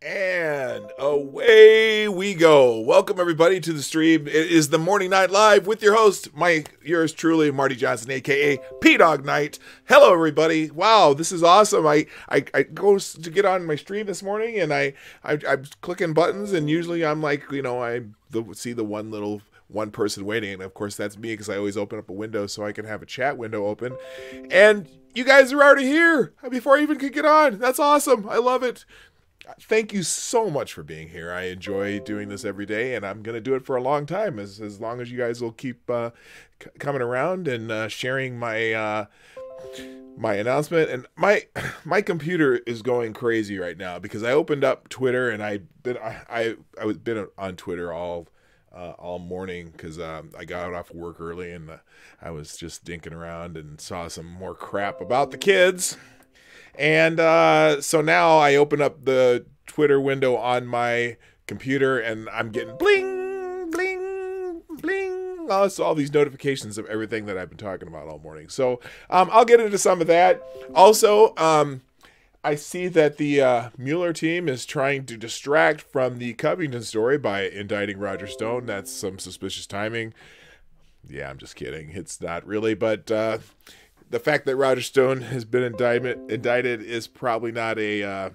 And away we go. Welcome everybody to the stream. It is the Morning Night Live with your host, yours truly, Marty Johnson, aka Dawg Knight. Hello everybody. Wow, this is awesome. I go to get on my stream this morning and I'm clicking buttons, and usually I'm like, see the one person waiting, and of course that's me, because I always open up a window so I can have a chat window open. And you guys are already here before I even could get on. That's awesome. I love it. Thank you so much for being here. I enjoy doing this every day, and I'm going to do it for a long time, as long as you guys will keep coming around and sharing my my announcement. And my computer is going crazy right now because I opened up Twitter, and I was been on Twitter all morning because I got off work early, and I was just dinking around and saw some more crap about the kids. And so now I open up the Twitter window on my computer, and I'm getting bling, bling, bling. All these notifications of everything that I've been talking about all morning. So I'll get into some of that. Also, I see that the Mueller team is trying to distract from the Covington story by indicting Roger Stone. That's some suspicious timing. Yeah, I'm just kidding. It's not really, but the fact that Roger Stone has been indicted is probably not a,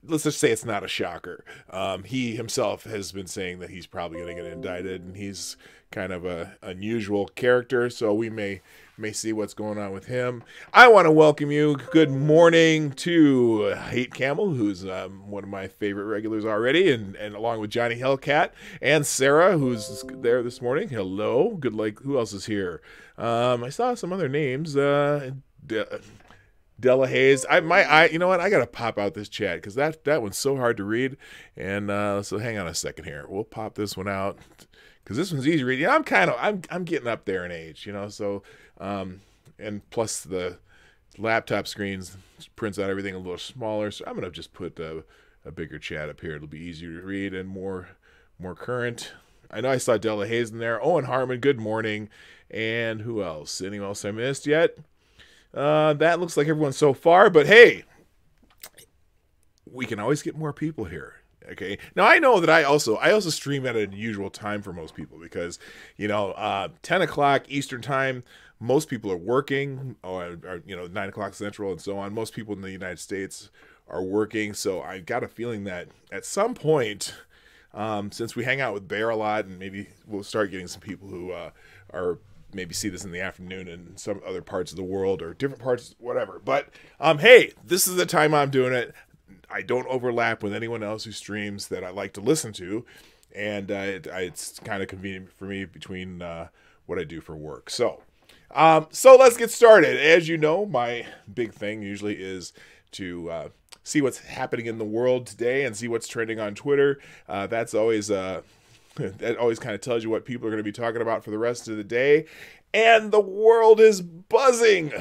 let's just say it's not a shocker. He himself has been saying that he's probably going to get indicted, and he's kind of a unusual character, so we may see what's going on with him. I want to welcome you. Good morning to Hate Camel, who's one of my favorite regulars already, and along with Johnny Hellcat and Sarah, who's there this morning. Hello. Good. Who else is here? I saw some other names. Della Hayes. You know what? I gotta pop out this chat because that one's so hard to read. And so hang on a second here. We'll pop this one out because this one's easy to read. Yeah, I'm getting up there in age, So and plus the laptop screens prints out everything a little smaller. So I'm gonna just put a bigger chat up here. It'll be easier to read and more current. I know I saw Della Hayes in there. Owen Harmon. Good morning. And who else? Anyone else I missed yet? That looks like everyone so far, but hey, we can always get more people here. Okay. Now I know that I also stream at an unusual time for most people because, 10 o'clock Eastern time, most people are working, or 9 o'clock Central and so on. Most people in the United States are working. So I got a feeling that at some point, since we hang out with Bear a lot, and maybe we'll start getting some people who are maybe see this in the afternoon in some other parts of the world or different parts, whatever. But hey, this is the time I'm doing it. I don't overlap with anyone else who streams that I like to listen to, and it's kind of convenient for me between what I do for work. So let's get started. As you know, my big thing usually is to see what's happening in the world today and see what's trending on Twitter. That's always that always kind of tells you what people are going to be talking about for the rest of the day. And the world is buzzing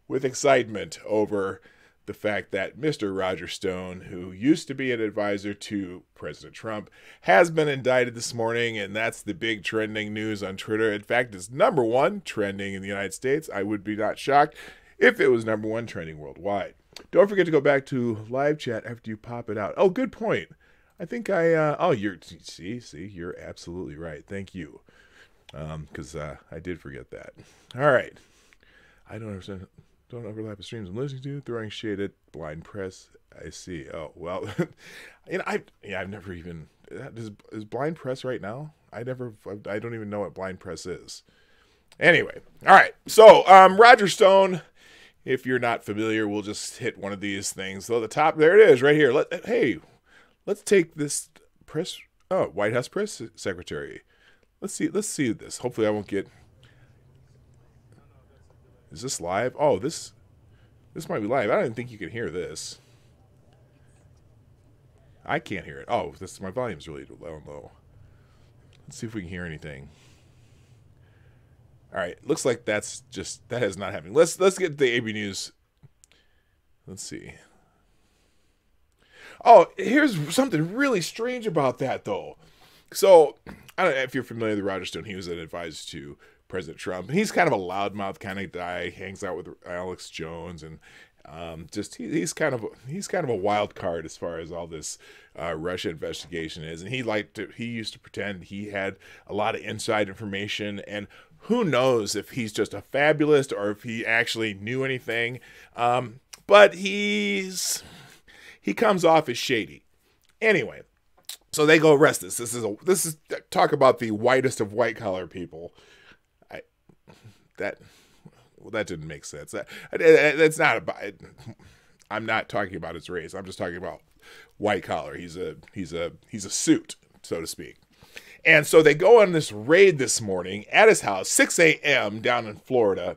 with excitement over the fact that Mr. Roger Stone, who used to be an advisor to President Trump, has been indicted this morning, and that's the big trending news on Twitter. In fact, it's #1 trending in the United States. I would be not shocked if it was #1 trending worldwide. Don't forget to go back to live chat after you pop it out. Oh, good point. I think you're absolutely right. Thank you. Because I did forget that. All right. I don't understand. Don't overlap the streams I'm listening to. Throwing shade at blind press. I see. Oh, well. I've never even. Is blind press right now? I don't even know what blind press is. Anyway. All right. So, Roger Stone. If you're not familiar, we'll just hit one of these things. So, the top, there it is right here. Let's take this White House press secretary. Let's see this. Hopefully I won't get. Is this live? Oh, this might be live. I don't even think you can hear this. I can't hear it. Oh, my volume's really low. Let's see if we can hear anything. All right, looks like that is not happening. Let's get the AB News. Let's see. Oh, here's something really strange about that, though. So, I don't know if you're familiar with Roger Stone. He was an advisor to President Trump. And he's kind of a loudmouth kind of guy. Hangs out with Alex Jones and Just he's kind of a wild card as far as all this Russia investigation is, and he used to pretend he had a lot of inside information, and who knows if he's just a fabulist or if he actually knew anything. But he comes off as shady. Anyway, so they go arrest this. This is talk about the whitest of white collar people. That didn't make sense. That's not about. I'm not talking about his race. I'm just talking about white collar. He's a suit, so to speak. And so they go on this raid this morning at his house, 6 a.m. down in Florida.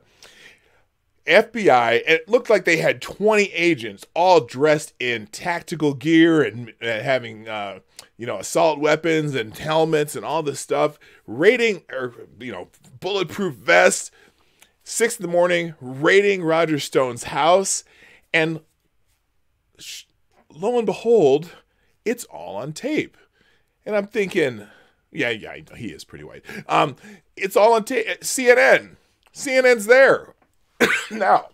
FBI, it looked like they had 20 agents all dressed in tactical gear and having, assault weapons and helmets and all this stuff, raiding, bulletproof vests, 6 in the morning, raiding Roger Stone's house. And lo and behold, it's all on tape. And I'm thinking, yeah, he is pretty white. It's all on tape. CNN's there. Now,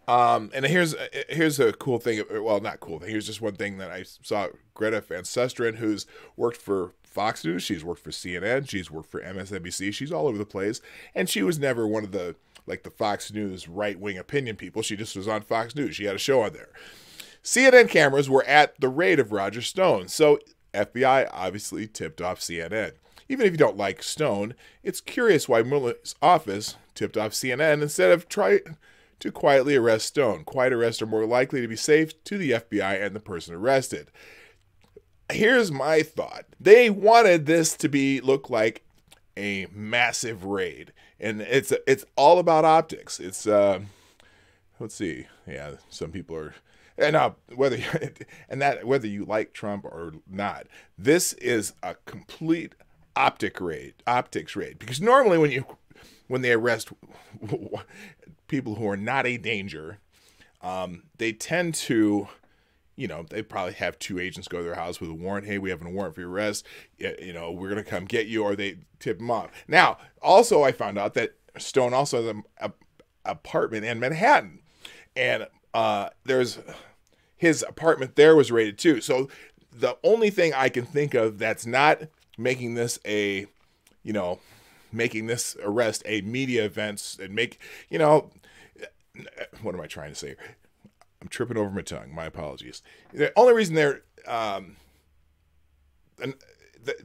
and here's a cool thing. Well, not cool thing. Here's just one thing that I saw. Greta Van Susteren, who's worked for Fox News, she's worked for CNN, she's worked for MSNBC, she's all over the place, and she was never one of the Fox News right-wing opinion people. She just was on Fox News. She had a show on there. CNN cameras were at the raid of Roger Stone, so FBI obviously tipped off CNN. Even if you don't like Stone, it's curious why Mueller's office tipped off CNN instead of try to quietly arrest Stone. Quiet arrests are more likely to be safe to the FBI and the person arrested. Here's my thought. They wanted this to look like a massive raid, and it's all about optics. It's let's see. Yeah, some people are, and whether you like Trump or not, this is a complete optics raid, because normally when they arrest people who are not a danger, they tend to, they probably have 2 agents go to their house with a warrant. Hey, we have a warrant for your arrest. We're going to come get you, or they tip them off. Now, also, I found out that Stone also has an apartment in Manhattan, and there's his apartment there was raided too. So the only thing I can think of that's not making this arrest a media event and what am I trying to say? I'm tripping over my tongue. My apologies. The only reason they're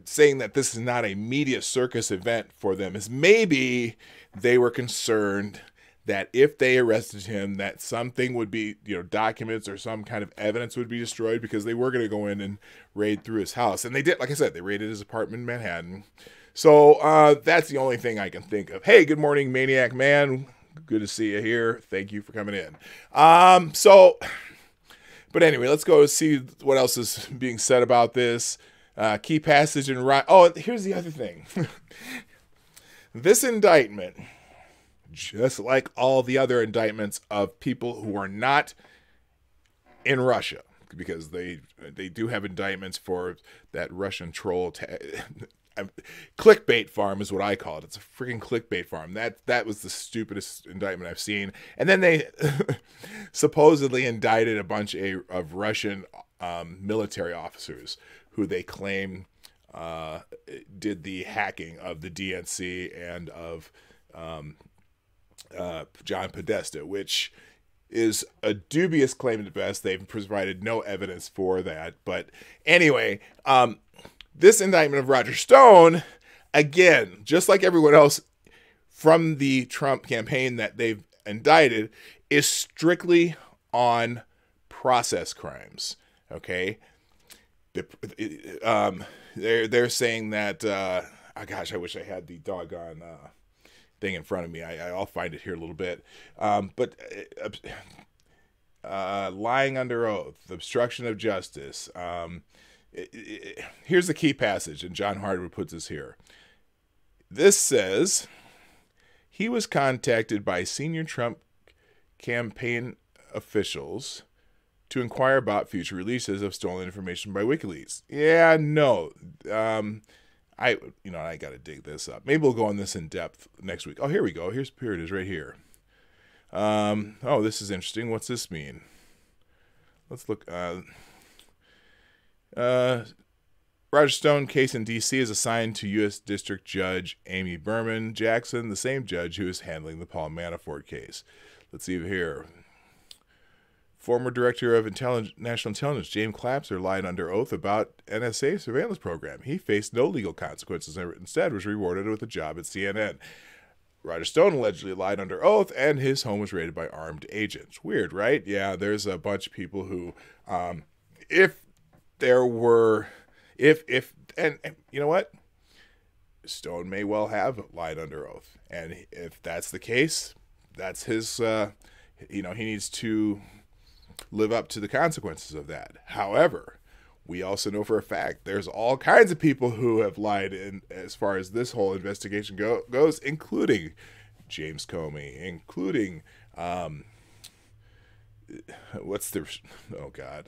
saying that this is not a media circus event for them is maybe they were concerned that if they arrested him, that something would be, documents or some kind of evidence would be destroyed, because they were going to go in and raid through his house. And they did, like I said, they raided his apartment in Manhattan. So that's the only thing I can think of. Hey, good morning, Maniac Man. Good to see you here. Thank you for coming in. But anyway, let's go see what else is being said about this. Key passage in here's the other thing. This indictment, just like all the other indictments of people who are not in Russia, because they do have indictments for that Russian troll clickbait farm is what I call it. It's a freaking clickbait farm. That was the stupidest indictment I've seen. And then they supposedly indicted a bunch of Russian military officers who they claim did the hacking of the DNC and of John Podesta, which is a dubious claim at best. They've provided no evidence for that. But anyway, this indictment of Roger Stone, again, just like everyone else from the Trump campaign that they've indicted, is strictly on process crimes. Okay, they're saying that. Gosh, I wish I had the doggone thing in front of me. I'll find it here a little bit. But lying under oath, obstruction of justice. Here's the key passage, and John Hardwood puts this here. This says, he was contacted by senior Trump campaign officials to inquire about future releases of stolen information by WikiLeaks. Yeah, no. I got to dig this up. Maybe we'll go on this in depth next week. Oh, here we go. Here it is right here. Oh, this is interesting. What's this mean? Let's look. Roger Stone case in D.C. is assigned to U.S. District Judge Amy Berman Jackson, the same judge who is handling the Paul Manafort case. Let's see here. Former Director of National Intelligence James Clapser lied under oath about NSA surveillance program. He faced no legal consequences and instead was rewarded with a job at CNN. Roger Stone allegedly lied under oath, and his home was raided by armed agents. Weird, right? Yeah, there's a bunch of people who, and you know what? Stone may well have lied under oath. And if that's the case, that's his, he needs to live up to the consequences of that. However, we also know for a fact there's all kinds of people who have lied in as far as this whole investigation goes, including James Comey, including, oh God.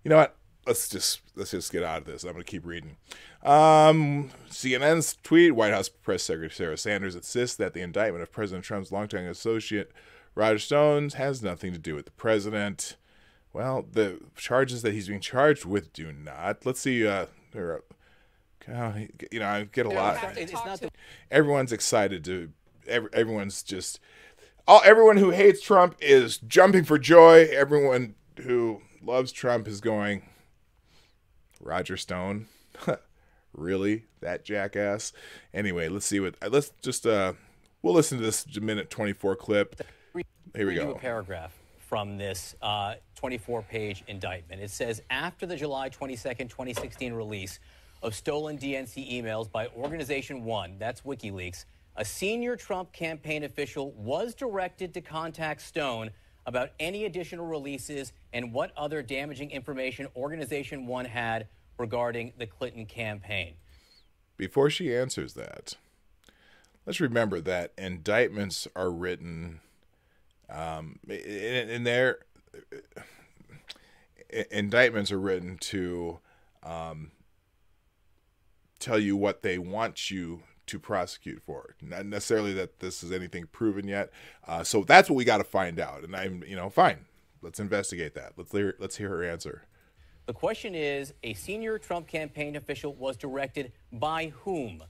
You know what? Let's just get out of this. I'm going to keep reading. CNN's tweet, White House Press Secretary Sarah Sanders insists that the indictment of President Trump's longtime associate Roger Stone has nothing to do with the president. Well, the charges that he's being charged with do not. Let's see. I get a lot. Everyone's excited to. Everyone's just. Everyone who hates Trump is jumping for joy. Everyone who loves Trump is going, Roger Stone? Really? That jackass? Anyway, let's see what. Let's just. We'll listen to this minute 24 clip. Here we go. A paragraph from this 24-page indictment. It says, after the July 22nd, 2016 release of stolen DNC emails by Organization 1, that's WikiLeaks, a senior Trump campaign official was directed to contact Stone about any additional releases and what other damaging information Organization 1 had regarding the Clinton campaign. Before she answers that, let's remember that indictments are written indictments are written to tell you what they want you to prosecute for. Not necessarily that this is anything proven yet. So that's what we got to find out. And I'm, fine. Let's investigate that. Let's hear her answer. The question is, a senior Trump campaign official was directed by whom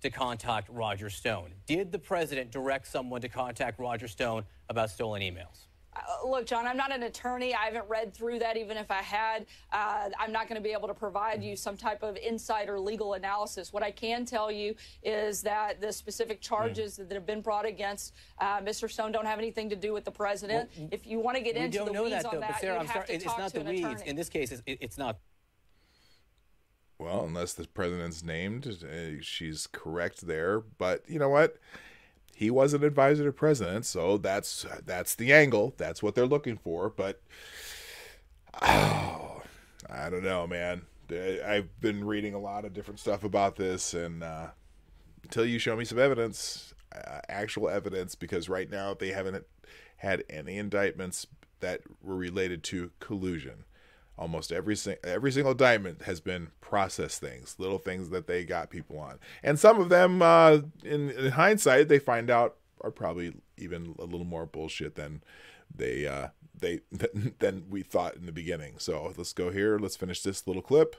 to contact Roger Stone? Did the president direct someone to contact Roger Stone about stolen emails? Look, John, I'm not an attorney. I haven't read through that. Even if I had, I'm not going to be able to provide you some type of insider legal analysis. What I can tell you is that the specific charges that have been brought against Mr. Stone don't have anything to do with the president. Well, if you want to get into the weeds on that, Sarah, you have to talk to an attorney. In this case, it's not. Well, unless the president's named, she's correct there. But you know what? He was an advisor to president, so that's the angle. That's what they're looking for. But I don't know, man. I've been reading a lot of different stuff about this, and until you show me some evidence, actual evidence, because right now they haven't had any indictments that were related to collusion. Almost every single indictment has been process things, little things that they got people on. And some of them, in hindsight, they find out are probably even a little more bullshit than than we thought in the beginning. So let's go here. Let's finish this little clip.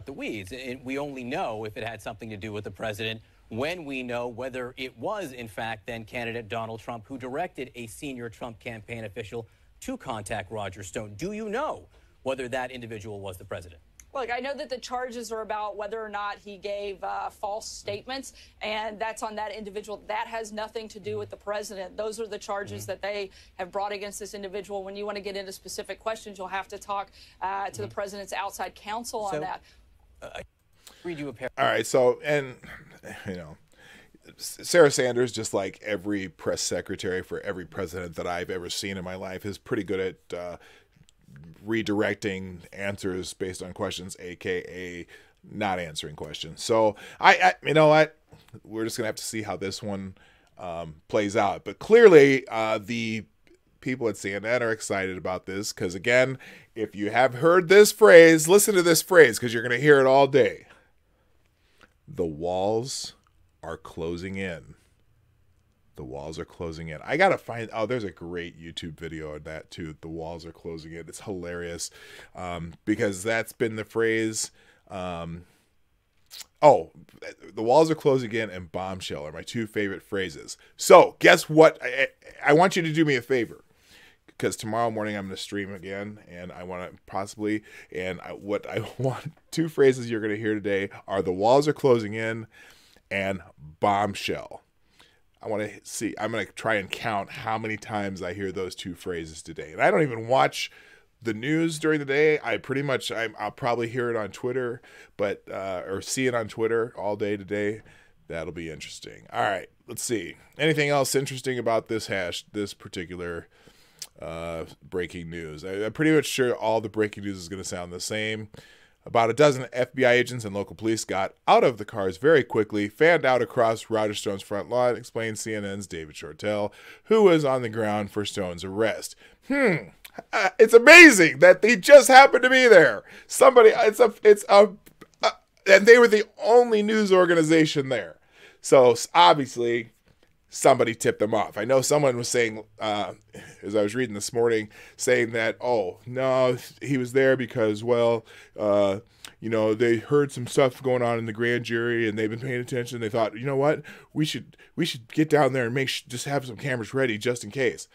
The weeds. And we only know if it had something to do with the president when we know whether it was, in fact, then candidate Donald Trump who directed a senior Trump campaign official to contact Roger Stone. Do you know whether that individual was the president? Look, I know that the charges are about whether or not he gave false statements, and that's on that individual. That has nothing to do with the president. Those are the charges that they have brought against this individual. When you want to get into specific questions, you'll have to talk to the president's outside counsel on that. Read you a pair. All right, so, and, Sarah Sanders, just like every press secretary for every president that I've ever seen in my life, is pretty good at redirecting answers based on questions, aka not answering questions. So I you know what, we're just gonna have to see how this one plays out. But clearly the people at CNN are excited about this, because again, if you have heard this phrase, listen to this phrase, because you're gonna hear it all day. The walls are closing in. The walls are closing in. I gotta find. Oh, there's a great YouTube video of that too. The walls are closing in. It's hilarious, because that's been the phrase. Oh, the walls are closing in and bombshell are my two favorite phrases. So guess what? I want you to do me a favor, because tomorrow morning I'm going to stream again, and I want to possibly, what I want, two phrases you're going to hear today are the walls are closing in and bombshell. I want to see, I'm going to try and count how many times I hear those two phrases today. And I don't even watch the news during the day. I'll probably hear it on Twitter, but or see it on Twitter all day today. That'll be interesting. All right, let's see. Anything else interesting about this particular breaking news? I'm pretty much sure all the breaking news is going to sound the same. About a dozen FBI agents and local police got out of the cars very quickly, fanned out across Roger Stone's front lawn, explained CNN's David Shortell, who was on the ground for Stone's arrest. It's amazing that they just happened to be there. And they were the only news organization there. So obviously somebody tipped them off. I know someone was saying, as I was reading this morning, saying that, oh, no, he was there because, well, they heard some stuff going on in the grand jury and they've been paying attention. They thought, you know what, we should get down there and just have some cameras ready just in case.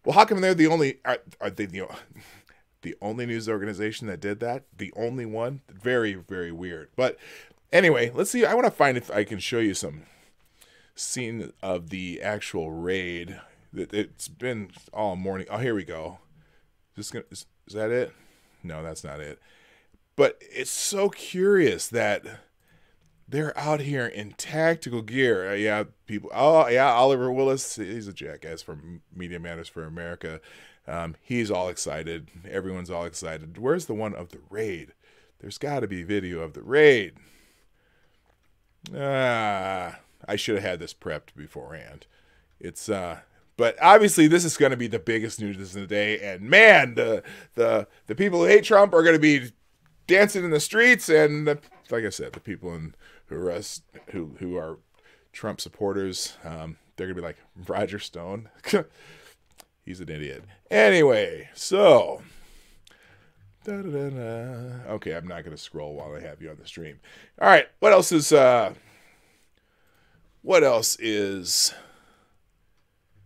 Well, how come they're the only, are they the only news organization that did that? The only one? Very, very weird. But anyway, let's see. I want to find if I can show you some scene of the actual raid. It's been all morning. Oh, here we go. Is that it? No, that's not it. But it's so curious that they're out here in tactical gear. People. Oh, yeah, Oliver Willis. He's a jackass from Media Matters for America. He's all excited. Everyone's all excited. Where's the one of the raid? There's got to be video of the raid. I should have had this prepped beforehand. But obviously this is going to be the biggest news of the day. And man, the people who hate Trump are going to be dancing in the streets. And like I said, the people who are Trump supporters, they're going to be like, Roger Stone, he's an idiot. Anyway, so okay, I'm not going to scroll while I have you on the stream. All right, what else is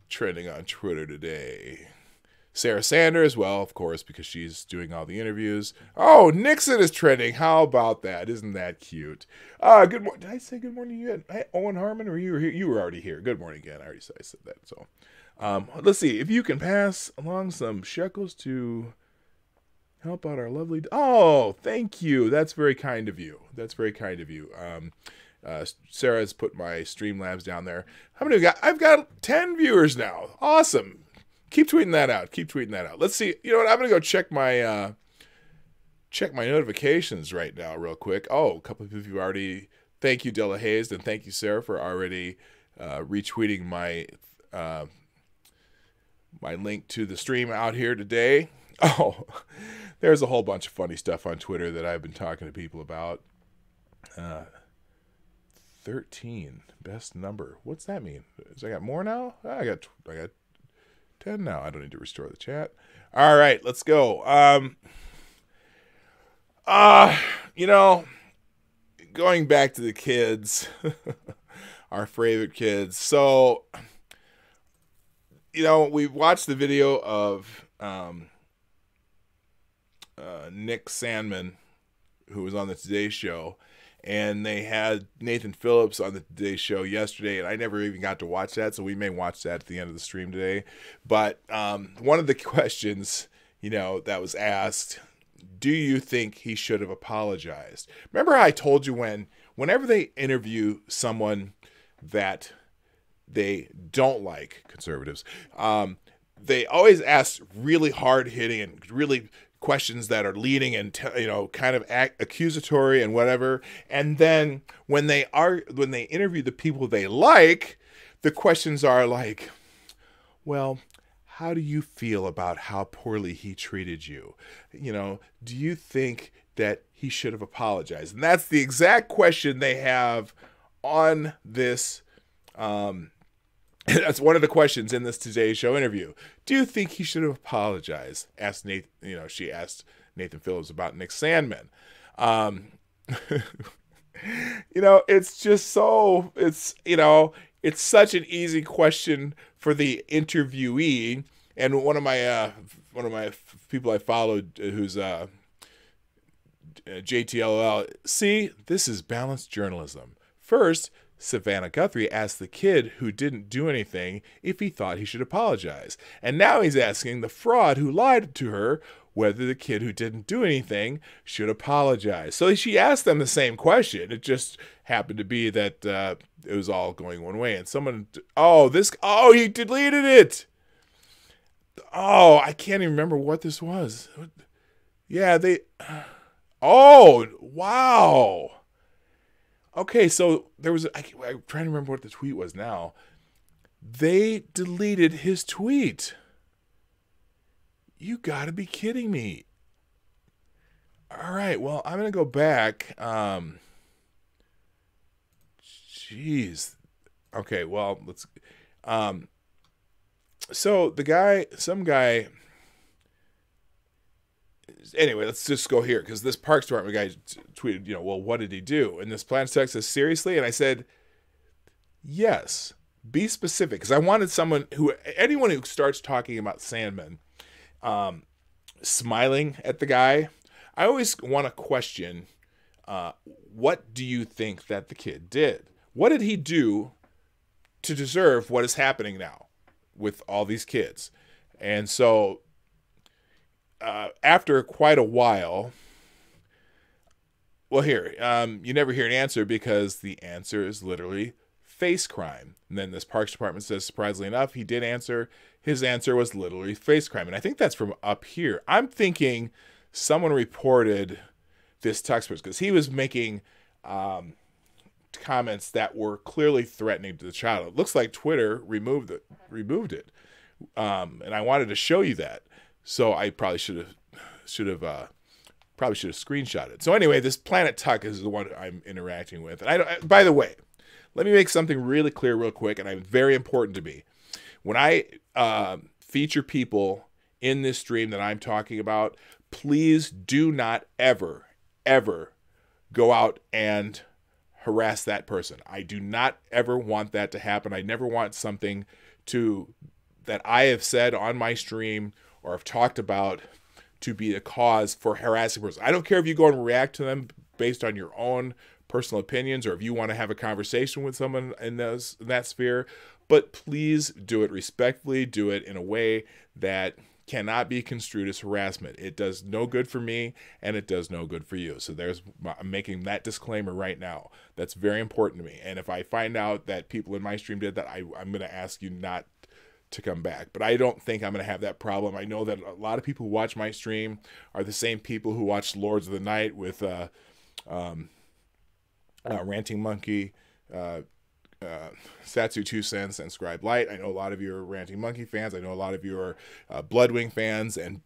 trending on Twitter today? Sarah Sanders, well, of course, because she's doing all the interviews. Oh, Nixon is trending. How about that? Isn't that cute? Good morning. Did I say good morning to you? Hey, Owen Harmon, or you were here? You were already here. Good morning again. I said that. So, let's see if you can pass along some shekels to help out our lovely. Oh, thank you. That's very kind of you. Sarah's put my Streamlabs down there. How many we got? I've got 10 viewers now. Awesome. Keep tweeting that out. Let's see. You know what? I'm going to go check my notifications right now real quick. Oh, a couple of you already. Thank you, Della Hayes, and thank you, Sarah, for already retweeting my link to the stream out here today. Oh, there's a whole bunch of funny stuff on Twitter that I've been talking to people about. 13, best number. What's that mean? I got more now? I got 10 now. I don't need to restore the chat. All right, let's go. Going back to the kids, our favorite kids. So, we watched the video of Nick Sandman, who was on the Today Show, and they had Nathan Phillips on the Today Show yesterday, and I never even got to watch that, so we may watch that at the end of the stream today. But one of the questions, that was asked, do you think he should have apologized? Remember how I told you whenever they interview someone that they don't like, conservatives, they always ask really hard-hitting and really questions that are leading and kind of accusatory and whatever. And then when they interview the people they like, the questions are like, well, how do you feel about how poorly he treated you? Do you think that he should have apologized? And that's the exact question they have on this That's one of the questions in this Today Show interview. Do you think he should have apologized? Asked Nathan, she asked Nathan Phillips about Nick Sandmann. It's just so, it's such an easy question for the interviewee. And one of my people I followed, who's JTLL, see, this is balanced journalism. First, Savannah Guthrie asked the kid who didn't do anything if he thought he should apologize. And now he's asking the fraud who lied to her whether the kid who didn't do anything should apologize. So she asked them the same question. It just happened to be that it was all going one way. And someone, he deleted it. Oh, I can't even remember what this was. Yeah, wow. Okay, so there was, I'm trying to remember what the tweet was now. They deleted his tweet. You gotta be kidding me. All right, well, I'm gonna go back. Jeez. Okay, well, let's, so some guy, anyway, let's just go here, because this Parks Department guy tweeted, well, what did he do? And this Planet Tech says, seriously? And I said, yes, be specific, because I wanted anyone who starts talking about Sandman, smiling at the guy, I always want to question, what do you think that the kid did? What did he do to deserve what is happening now with all these kids? And so, after quite a while, well, here, you never hear an answer because the answer is literally face crime. And then this Parks Department says, surprisingly enough, he did answer. His answer was literally face crime. And I think that's from up here. I'm thinking someone reported this text because he was making comments that were clearly threatening to the child. It looks like Twitter removed it. And I wanted to show you that. So I probably should have screenshot it. So anyway, this Planet Tuck is the one I'm interacting with. And by the way, let me make something really clear real quick, and it's very important to me. When I feature people in this stream that I'm talking about, please do not ever, ever go out and harass that person. I do not ever want that to happen. I never want something that I have said on my stream or have talked about to be a cause for harassing person. I don't care if you go and react to them based on your own personal opinions or if you want to have a conversation with someone in that sphere, but please do it respectfully, do it in a way that cannot be construed as harassment. It does no good for me and it does no good for you. So I'm making that disclaimer right now. That's very important to me. And if I find out that people in my stream did that, I'm going to ask you not to come back. But I don't think I'm going to have that problem. I know that a lot of people who watch my stream are the same people who watch Lords of the Night with Ranting Monkey, Satsu 2 Cents, and Scribe Light. I know a lot of you are Ranting Monkey fans. I know a lot of you are Bloodwing fans and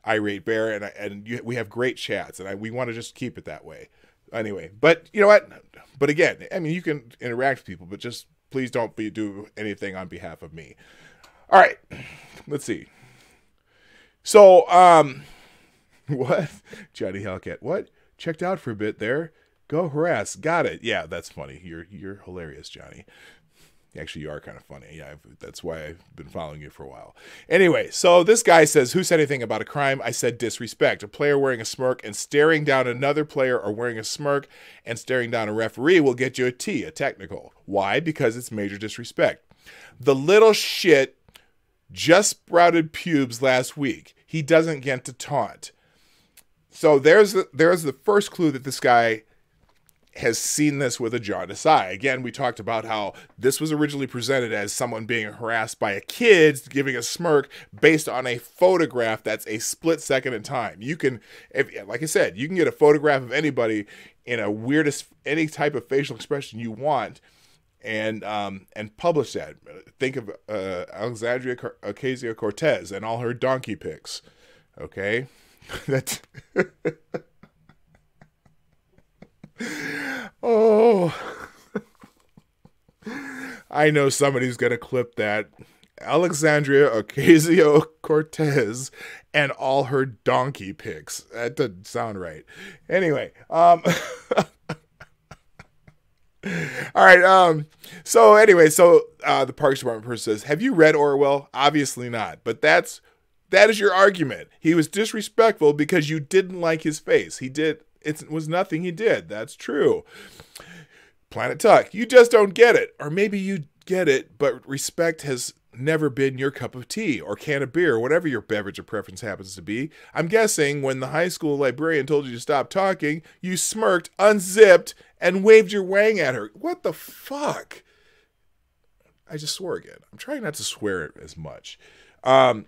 Irate Bear, and we have great chats, and we want to just keep it that way. Anyway, but you know what? But again, I mean, you can interact with people, but just please don't do anything on behalf of me. All right, let's see. So, what? Johnny Hellcat, what? Checked out for a bit there. Go harass. Got it. Yeah, that's funny. You're hilarious, Johnny. Actually, you are kind of funny. Yeah, that's why I've been following you for a while. Anyway, so this guy says, who said anything about a crime? I said disrespect. A player wearing a smirk and staring down another player or wearing a smirk and staring down a referee will get you a T, a technical. Why? Because it's major disrespect. The little shit just sprouted pubes last week. He doesn't get to taunt. So there's the first clue that this guy has seen this with a jaundiced eye. Again, we talked about how this was originally presented as someone being harassed by a kid giving a smirk based on a photograph that's a split second in time. You can, like I said, you can get a photograph of anybody in any type of facial expression you want and publish that. Think of Alexandria Ocasio-Cortez and all her donkey pics. Okay? That's... I know somebody's going to clip that. Alexandria Ocasio-Cortez and all her donkey pics. That doesn't sound right. Anyway, all right. So the Parks Department person says, "Have you read Orwell?" Obviously not. But that is your argument. He was disrespectful because you didn't like his face. It was nothing he did. That's true. Planet Tuck, you just don't get it. Or maybe you get it, but respect has never been your cup of tea or can of beer, whatever your beverage of preference happens to be. I'm guessing when the high school librarian told you to stop talking, you smirked, unzipped, and waved your wang at her. What the fuck? I just swore again. I'm trying not to swear as much. Oh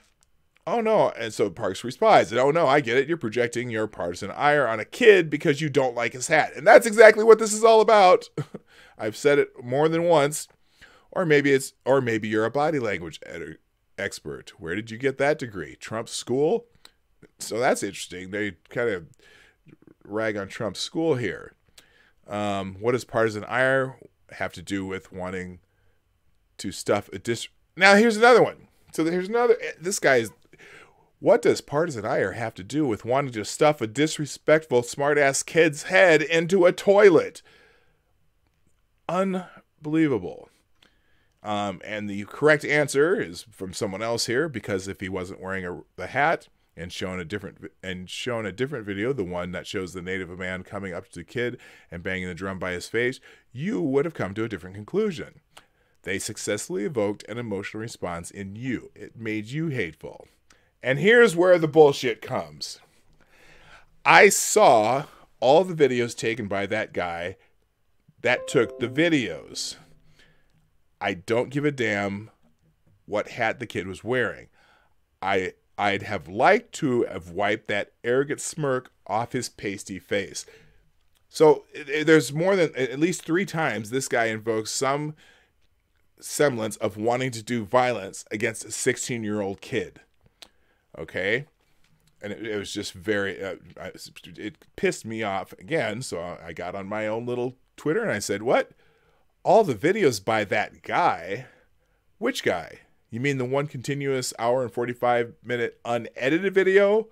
no. And so Parks replies, "Oh no, I get it. You're projecting your partisan ire on a kid because you don't like his hat." And that's exactly what this is all about. I've said it more than once. Or maybe you're a body language expert. Where did you get that degree? Trump's school? So that's interesting. They kind of rag on Trump's school here. What does partisan ire have to do with wanting to stuff a Now here's another one. So here's another. What does partisan ire have to do with wanting to stuff a disrespectful, smart-ass kid's head into a toilet? Unbelievable. And the correct answer is from someone else here, because if he wasn't wearing the hat and shown a different video, the one that shows the Native man coming up to the kid and banging the drum by his face, you would have come to a different conclusion. They successfully evoked an emotional response in you. It made you hateful. And here's where the bullshit comes. I saw all the videos taken by that guy that took the videos. I don't give a damn what hat the kid was wearing. I'd have liked to have wiped that arrogant smirk off his pasty face. So there's more than at least 3 times this guy invokes some semblance of wanting to do violence against a 16-year-old kid. Okay? And it was just very, it pissed me off again. So I got on my own little Twitter and I said, what? All the videos by that guy? Which guy? You mean the one continuous hour and 45-minute unedited video?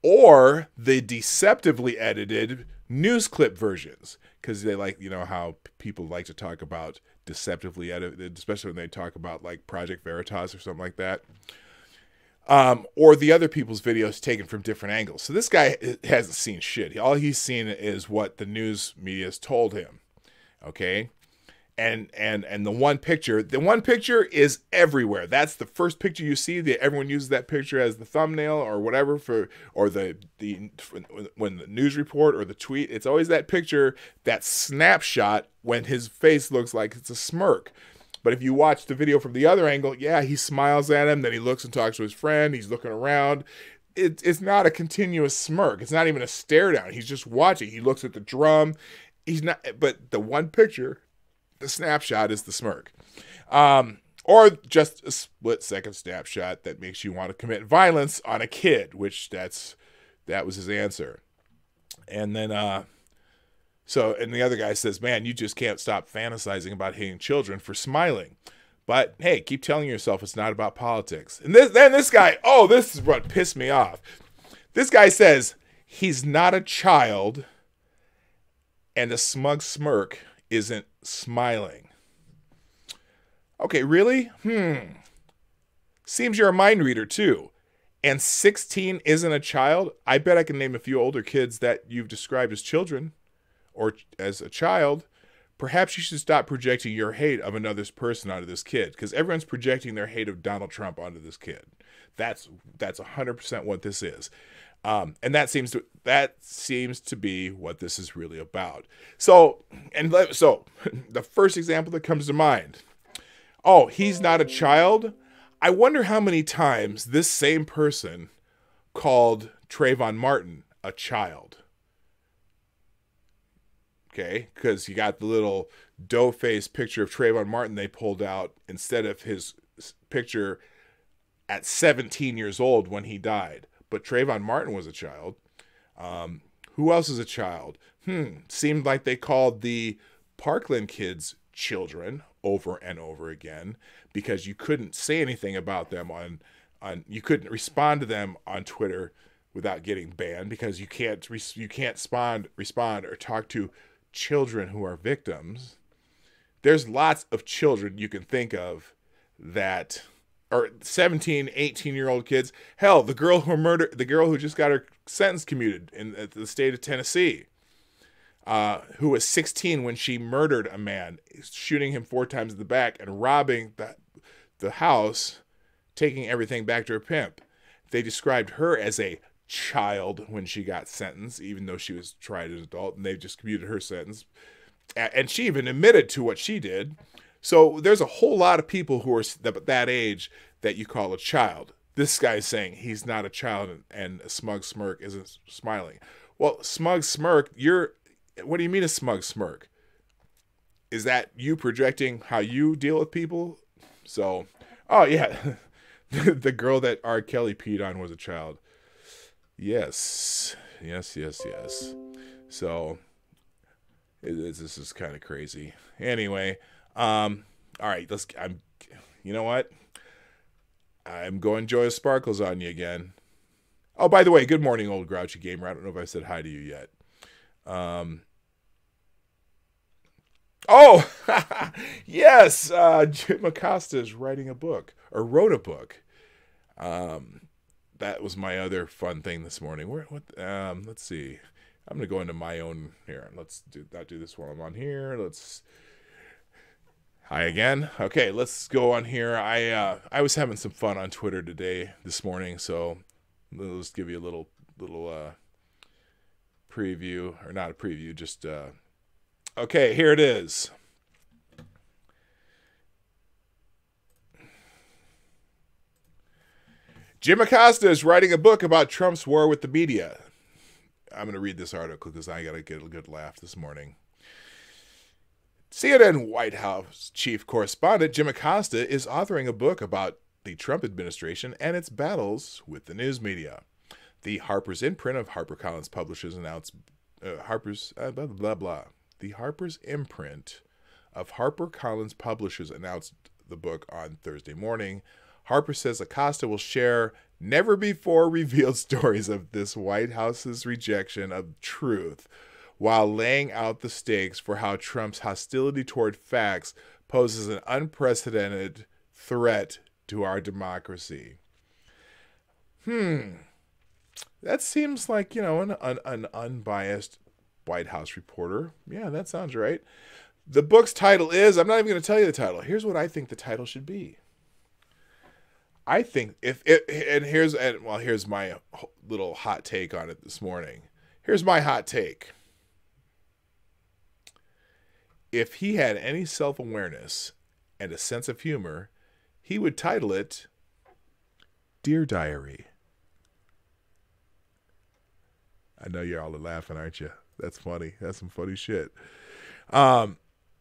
Or the deceptively edited news clip versions? Because they like, you know, how people like to talk about deceptively edited, especially when they talk about like Project Veritas or something like that. Or the other people's videos taken from different angles. So this guy hasn't seen shit. All he's seen is what the news media has told him. Okay? And the one picture is everywhere. That's the first picture you see. Everyone uses that picture as the thumbnail or whatever when the news report or the tweet. It's always that picture, that snapshot when his face looks like it's a smirk. But if you watch the video from the other angle, yeah, he smiles at him. Then he looks and talks to his friend. He's looking around. It's not a continuous smirk. It's not even a stare down. He's just watching. He looks at the drum. He's not. But the one picture, the snapshot is the smirk. Or just a split-second snapshot that makes you want to commit violence on a kid, which that was his answer. And then, and the other guy says, man, you just can't stop fantasizing about hating children for smiling. But, hey, keep telling yourself it's not about politics. And then this guy, this is what pissed me off. This guy says he's not a child and a smug smirk isn't smiling. Okay, really? Seems you're a mind reader, too. And 16 isn't a child? I bet I can name a few older kids that you've described as children or as a child. Perhaps you should stop projecting your hate of another person onto this kid, because everyone's projecting their hate of Donald Trump onto this kid. That's 100% what this is. And that seems to be what this is really about. So the first example that comes to mind. Oh, he's not a child? I wonder how many times this same person called Trayvon Martin a child. Okay, because you got the little dough-faced picture of Trayvon Martin they pulled out instead of his picture at 17 years old when he died. But Trayvon Martin was a child. Who else is a child? Seemed like they called the Parkland kids children over and over again because you couldn't say anything about them you couldn't respond to them on Twitter without getting banned because you can't respond or talk to children who are victims. There's lots of children you can think of that are 17, 18-year-old kids. Hell, the girl who just got her sentence commuted in the state of Tennessee, who was 16 when she murdered a man, shooting him 4 times in the back and robbing the house, taking everything back to her pimp. They described her as a child when she got sentenced, even though she was tried as an adult, and they just commuted her sentence. And she even admitted to what she did. So there's a whole lot of people who are that age that you call a child. This guy's saying he's not a child, and a smug smirk isn't smiling. Well, smug smirk, what do you mean a smug smirk? Is that you projecting how you deal with people? So, oh yeah, the girl that R. Kelly peed on was a child. Yes. So, this is kind of crazy. Anyway, all right, you know what? I'm going Joyous Sparkles on you again. Oh, by the way, good morning, old grouchy gamer. I don't know if I said hi to you yet. Oh, yes, Jim Acosta is writing a book, or wrote a book. That was my other fun thing this morning. Let's see. I'm going to go into my own here. Let's not do this while I'm on here. Hi again. Okay, let's go on here. I was having some fun on Twitter this morning, so let's give you a little preview, or not a preview, just okay, here it is. Jim Acosta is writing a book about Trump's war with the media. I'm going to read this article because I got to get a good laugh this morning. CNN White House chief correspondent Jim Acosta is authoring a book about the Trump administration and its battles with the news media. The Harper's imprint of HarperCollins Publishers announced The Harper's imprint of HarperCollins Publishers announced the book on Thursday morning. Harper says Acosta will share never-before-revealed stories of this White House's rejection of truth, while laying out the stakes for how Trump's hostility toward facts poses an unprecedented threat to our democracy. That seems like, an unbiased White House reporter. Yeah, that sounds right. The book's title is, I'm not even going to tell you the title. Here's what I think the title should be. I think here's my little hot take on it this morning. Here's my hot take. If he had any self-awareness and a sense of humor, he would title it Dear Diary. I know you're all laughing, aren't you? That's funny. That's some funny shit. Yeah,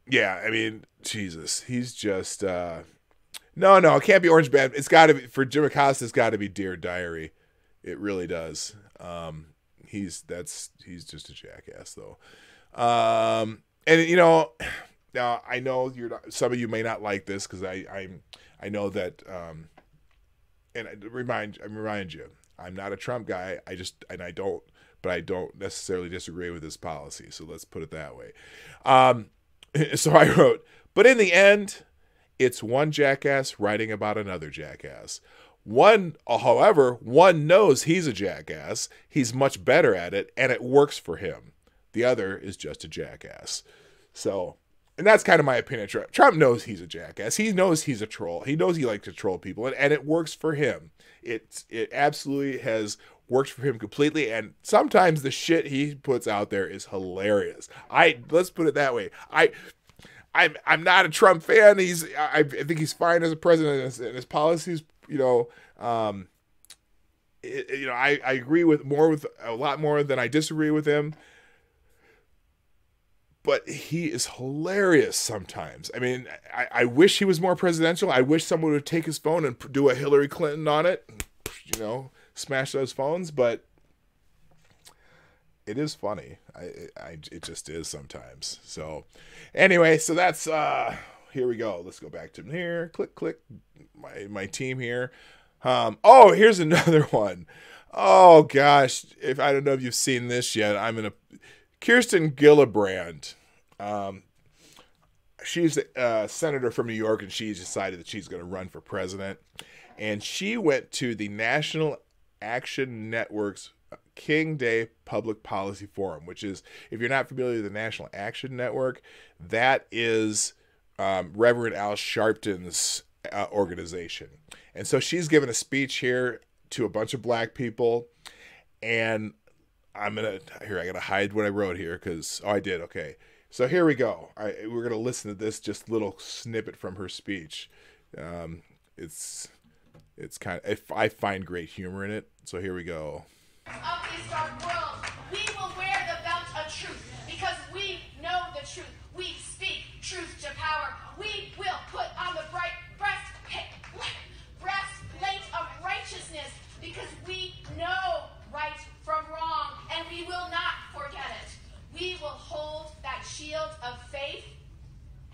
I mean, Jesus. He's just No, it can't be Orange Bad. It's got to be, for Jim Acosta, it's got to be Dear Diary. It really does. He's just a jackass though. And now I know some of you may not like this because I know that and I remind you, I'm not a Trump guy. I don't necessarily disagree with his policy. So let's put it that way. So I wrote, but in the end, it's one jackass writing about another jackass. However, one knows he's a jackass. He's much better at it, and it works for him. The other is just a jackass. So, and that's kind of my opinion. Trump knows he's a jackass. He knows he's a troll. He knows he likes to troll people, and it works for him. It absolutely has worked for him completely, and sometimes the shit he puts out there is hilarious. Let's put it that way. I'm not a Trump fan. I think he's fine as a president, and his policies, I agree with a lot more than I disagree with him. But he is hilarious sometimes. I mean, I wish he was more presidential. I wish someone would take his phone and do a Hillary Clinton on it, smash those phones. But it is funny. It just is sometimes. So anyway, so that's here we go. Let's go back to here. Click my team here. Oh, here's another one. Oh gosh, if I don't know if you've seen this yet, Kirsten Gillibrand. She's a senator from New York, and she's decided that she's going to run for president. And she went to the National Action Network's King Day Public Policy Forum, which is, if you're not familiar with the National Action Network, that is Reverend Al Sharpton's organization. And so she's given a speech here to a bunch of black people, and I gotta hide what I wrote here because I did. Okay, so here we go. We're gonna listen to this just little snippet from her speech. It's kind of, I find great humor in it. So here we go. Of this dark world, we will wear the belt of truth because we know the truth. We speak truth to power. We will put on the bright breastplate of righteousness because we know right from wrong, and we will not forget it. We will hold that shield of faith.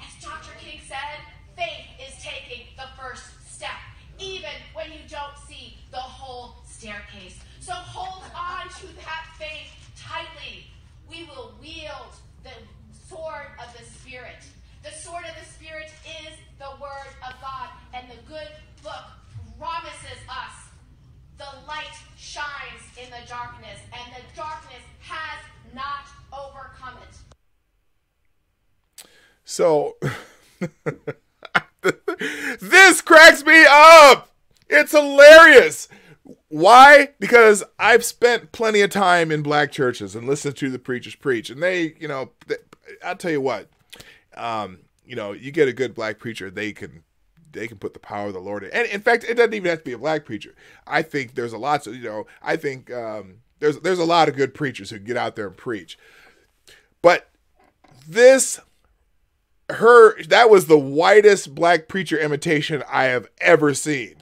As Dr. King said, faith is taking the first step, even when you don't see the whole staircase. So hold on to that faith tightly. We will wield the sword of the Spirit. The sword of the Spirit is the Word of God, and the good book promises us the light shines in the darkness, and the darkness has not overcome it. So, this cracks me up. It's hilarious. Why? Because I've spent plenty of time in black churches and listened to the preachers preach, and I'll tell you what, you get a good black preacher, they can put the power of the Lord in. And in fact, it doesn't even have to be a black preacher. I think there's a lot of, there's a lot of good preachers who get out there and preach. But that was the whitest black preacher imitation I have ever seen.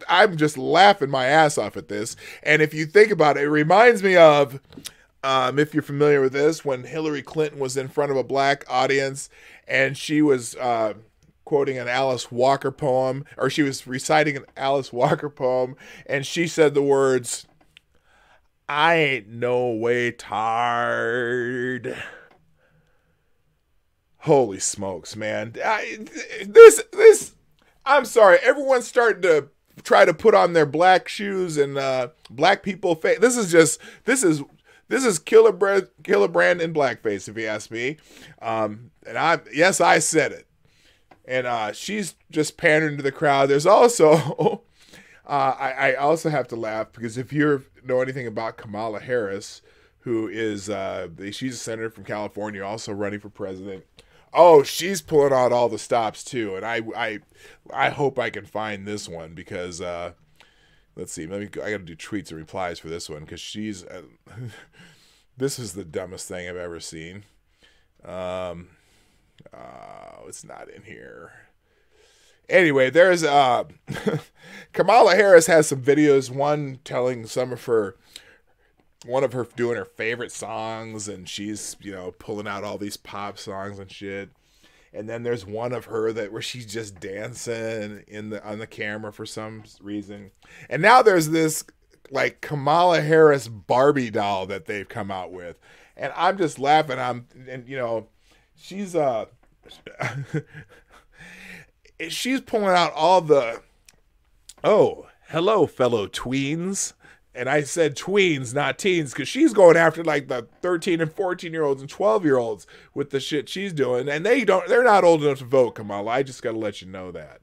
I'm just laughing my ass off at this. And if you think about it, it reminds me of, if you're familiar with this, when Hillary Clinton was in front of a black audience and she was quoting an Alice Walker poem, or she was reciting an Alice Walker poem, and she said the words, "I ain't no way tired." Holy smokes, man. I'm sorry, everyone's starting to try to put on their black shoes and black people face. This is Gillibrand in blackface, if you ask me. And I said it. And she's just pandering to the crowd. There's also, I also have to laugh because if you know anything about Kamala Harris, who is, she's a senator from California, also running for president. Oh, she's pulling out all the stops too, and I hope I can find this one because let's see, I got to do tweets and replies for this one because she's this is the dumbest thing I've ever seen. It's not in here. Anyway, there's Kamala Harris has some videos. One telling one of her doing her favorite songs, and she's pulling out all these pop songs and shit. And then there's one of her where she's just dancing on the camera for some reason. And now there's this like Kamala Harris Barbie doll that they've come out with, and I'm just laughing. She's she's pulling out all the hello fellow tweens. And I said tweens, not teens, because she's going after like the 13 and 14-year-olds and 12-year-olds with the shit she's doing. And they're not old enough to vote, Kamala. I just got to let you know that.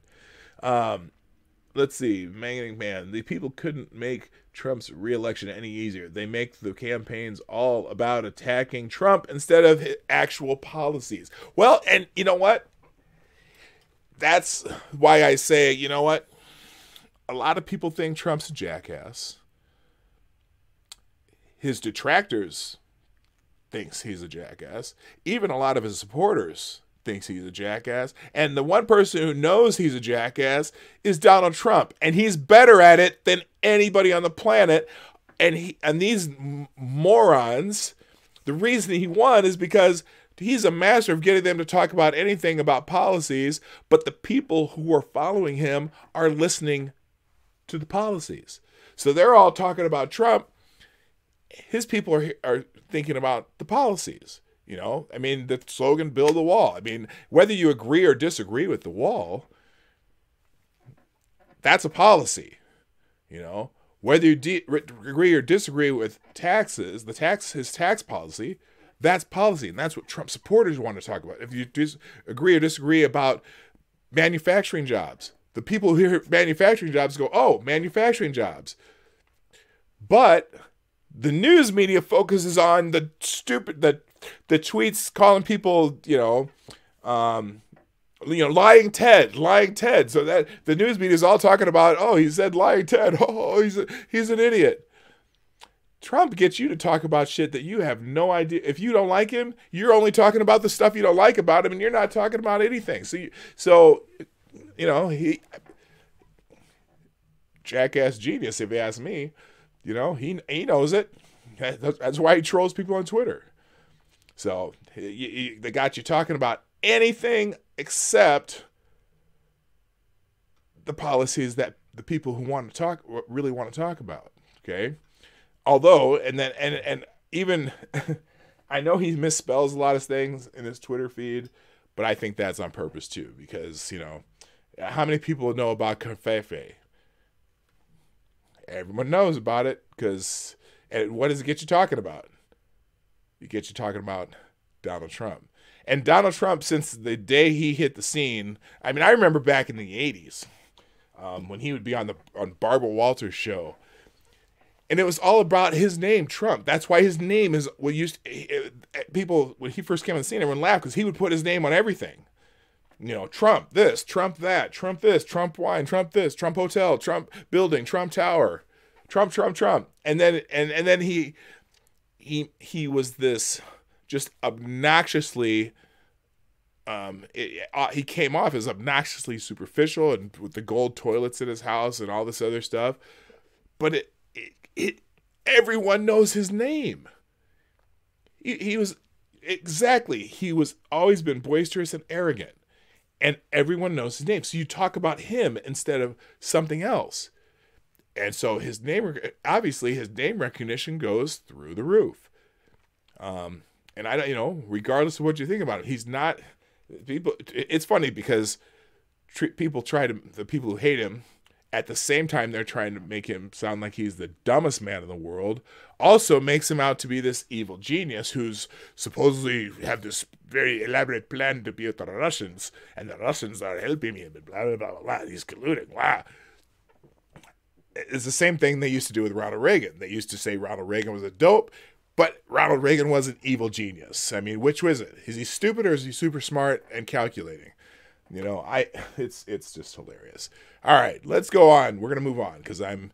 Let's see. Man, the people couldn't make Trump's reelection any easier. They make the campaigns all about attacking Trump instead of his actual policies. Well, and you know what? That's why I say, you know what? A lot of people think Trump's a jackass. His detractors thinks he's a jackass. Even a lot of his supporters thinks he's a jackass. And the one person who knows he's a jackass is Donald Trump. And he's better at it than anybody on the planet. And these morons, the reason he won is because he's a master of getting them to talk about anything about policies, but the people who are following him are listening to the policies. So they're all talking about Trump. His people are thinking about the policies. You know, I mean, the slogan, build the wall. I mean, whether you agree or disagree with the wall, that's a policy. You know, whether you agree or disagree with taxes, his tax policy, that's policy. And that's what Trump supporters want to talk about. If you agree or disagree about manufacturing jobs, the people who hear manufacturing jobs go, oh, manufacturing jobs. But the news media focuses on the tweets calling people, lying Ted. So that the news media is all talking about, oh, he said lying Ted. Oh, he's an idiot. Trump gets you to talk about shit that you have no idea. If you don't like him, you're only talking about the stuff you don't like about him, and you're not talking about anything. He jackass genius, if you ask me. He knows it. That's why he trolls people on Twitter. So they got you talking about anything except the policies that the people who really want to talk about. Okay. Although, and even I know he misspells a lot of things in his Twitter feed, but I think that's on purpose too, because, how many people know about covfefe? Everyone knows about it, and what does it get you talking about? It gets you talking about Donald Trump. And Donald Trump, since the day he hit the scene, I mean, I remember back in the 80s when he would be on Barbara Walters' show, and it was all about his name, Trump. That's why his name is what people, when he first came on the scene, everyone laughed because he would put his name on everything. Trump this, Trump that, Trump this, Trump wine, Trump this, Trump hotel, Trump building, Trump tower, Trump. And then he was this just obnoxiously, he came off as obnoxiously superficial and with the gold toilets in his house and all this other stuff. But everyone knows his name. He was always been boisterous and arrogant. And everyone knows his name. So you talk about him instead of something else. And so his name recognition goes through the roof. And I don't, regardless of what you think about him, he's not, people, it's funny because the people who hate him, at the same time they're trying to make him sound like he's the dumbest man in the world, also makes him out to be this evil genius who's supposedly have this very elaborate plan to beat the Russians, and the Russians are helping me, blah, blah, blah, blah, blah. He's colluding, wow. It's the same thing they used to do with Ronald Reagan. They used to say Ronald Reagan was a dope, but Ronald Reagan was an evil genius. I mean, which was it? Is he stupid or is he super smart and calculating? It's just hilarious. All right, let's go on. We're gonna move on because I'm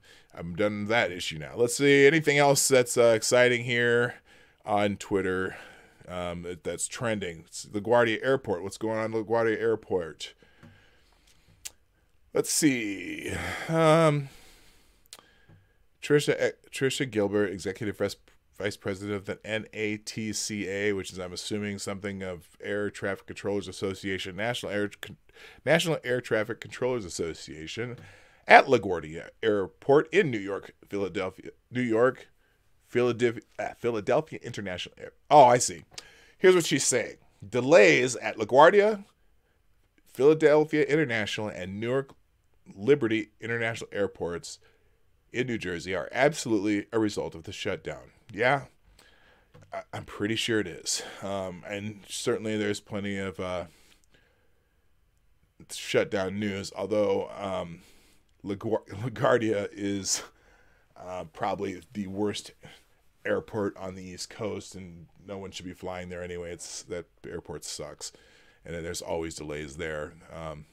done with that issue now. Let's see anything else that's exciting here on Twitter that's trending. It's LaGuardia Airport. What's going on at LaGuardia Airport? Let's see. Trisha Gilbert, Executive Vice President of the NATCA, which is, I'm assuming, something of Air Traffic Controllers Association, National Air Traffic Controllers Association, at LaGuardia Airport in Philadelphia International Air. Oh, I see. Here's what she's saying. Delays at LaGuardia, Philadelphia International, and Newark Liberty International Airports in New Jersey are absolutely a result of the shutdown. Yeah, I'm pretty sure it is. And certainly there's plenty of shutdown news, although LaGuardia is probably the worst airport on the East Coast, and no one should be flying there anyway. That airport sucks, and then there's always delays there.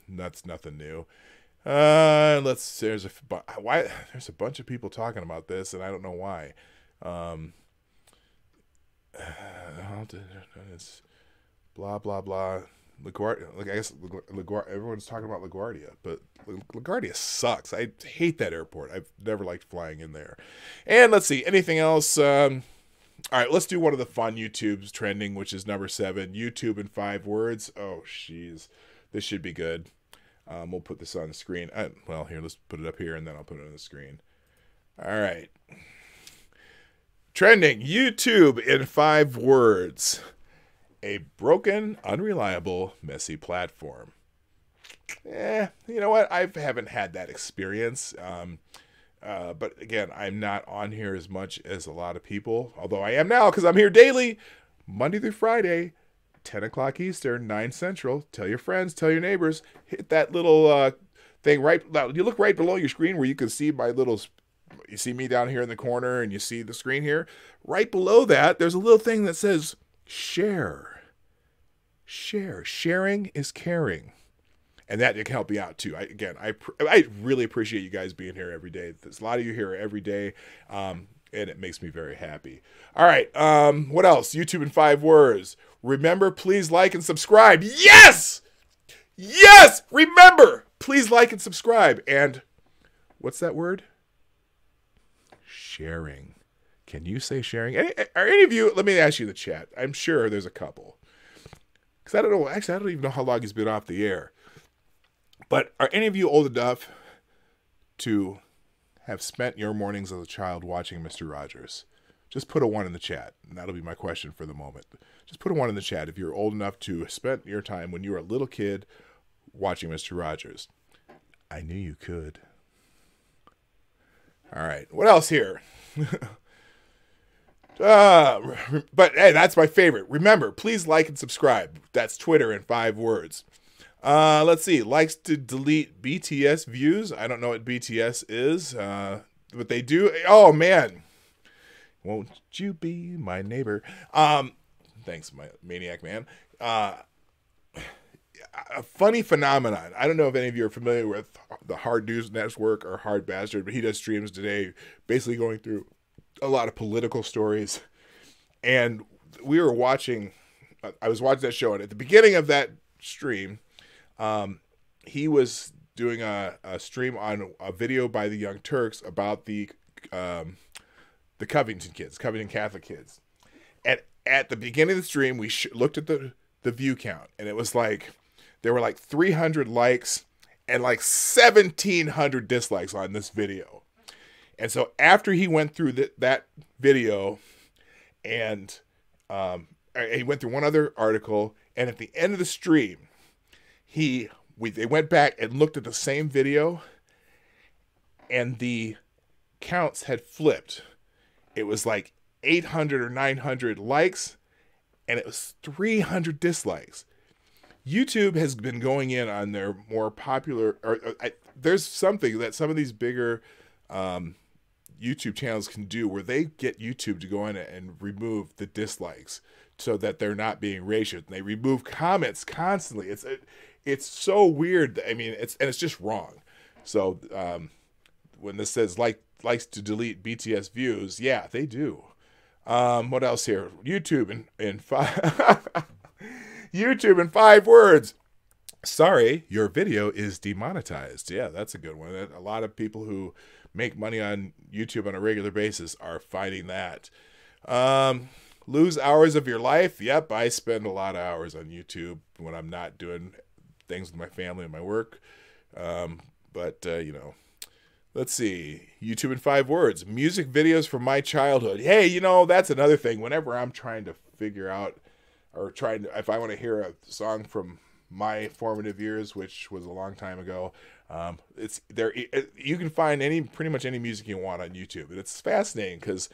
That's nothing new. There's a bunch of people talking about this, and I don't know why. It's blah blah blah. LaGuardia, like I guess everyone's talking about LaGuardia, but LaGuardia sucks. I hate that airport. I've never liked flying in there. And let's see, anything else? All right, let's do one of the fun YouTubes trending, which is number 7, YouTube in 5 words. Oh, jeez, this should be good. We'll put this on the screen. Well, here, let's put it up here, and then I'll put it on the screen. All right. Trending, YouTube in 5 words. A broken, unreliable, messy platform. You know what? I haven't had that experience. But again, I'm not on here as much as a lot of people. Although I am now, because I'm here daily, Monday through Friday, 10 o'clock Eastern, 9 Central. Tell your friends, tell your neighbors. Hit that little thing right. You look right below your screen where you can see my little. You see me down here in the corner, and you see the screen here. Right below that, there's a little thing that says share. Share. Sharing is caring. And that can help me out too. I really appreciate you guys being here every day. There's a lot of you here every day, and it makes me very happy. All right, what else? YouTube in 5 words. Remember, please like and subscribe. Yes! Yes! Remember, please like and subscribe. And what's that word? Sharing. Can you say sharing? Are any of you, let me ask you in the chat. I'm sure there's a couple. Because I don't know, actually, I don't even know how long he's been off the air. But are any of you old enough to have spent your mornings as a child watching Mr. Rogers? Just put a 1 in the chat, and that'll be my question for the moment. Just put a 1 in the chat if you're old enough to have spent your time when you were a little kid watching Mr. Rogers. I knew you could. All right, what else here? But hey, that's my favorite. Remember, please like and subscribe. That's Twitter in 5 words. Let's see. Likes to delete BTS views. I don't know what BTS is, but they do. Oh man, won't you be my neighbor? Thanks, my maniac man. A funny phenomenon. I don't know if any of you are familiar with the Hard News Network or Hard Bastard, but he does streams today, basically going through a lot of political stories. And we were watching. I was watching that show, and at the beginning of that stream, he was doing a stream on a video by the Young Turks about the Covington kids, Covington Catholic kids. And at the beginning of the stream, we looked at the view count, and it was like there were like 300 likes and like 1,700 dislikes on this video. And so after he went through that video, and he went through one other article, and at the end of the stream, they went back and looked at the same video, and the counts had flipped. It was like 800 or 900 likes, and it was 300 dislikes. YouTube has been going in on their more popular, there's something that some of these bigger YouTube channels can do where they get YouTube to go in and remove the dislikes so that they're not being racist. And they remove comments constantly. It's so weird. I mean, it's just wrong. So when this says likes to delete BTS views, yeah, they do. What else here? YouTube in 5 YouTube in 5 words. Sorry, your video is demonetized. Yeah, that's a good one. A lot of people who make money on YouTube on a regular basis are fighting that. Lose hours of your life. Yep, I spend a lot of hours on YouTube when I'm not doing things with my family and my work. You know, let's see. YouTube in 5 words. Music videos from my childhood. Hey, you know, that's another thing. Whenever I'm trying to figure out if I want to hear a song from my formative years, which was a long time ago, it's there. You can find pretty much any music you want on YouTube, and it's fascinating because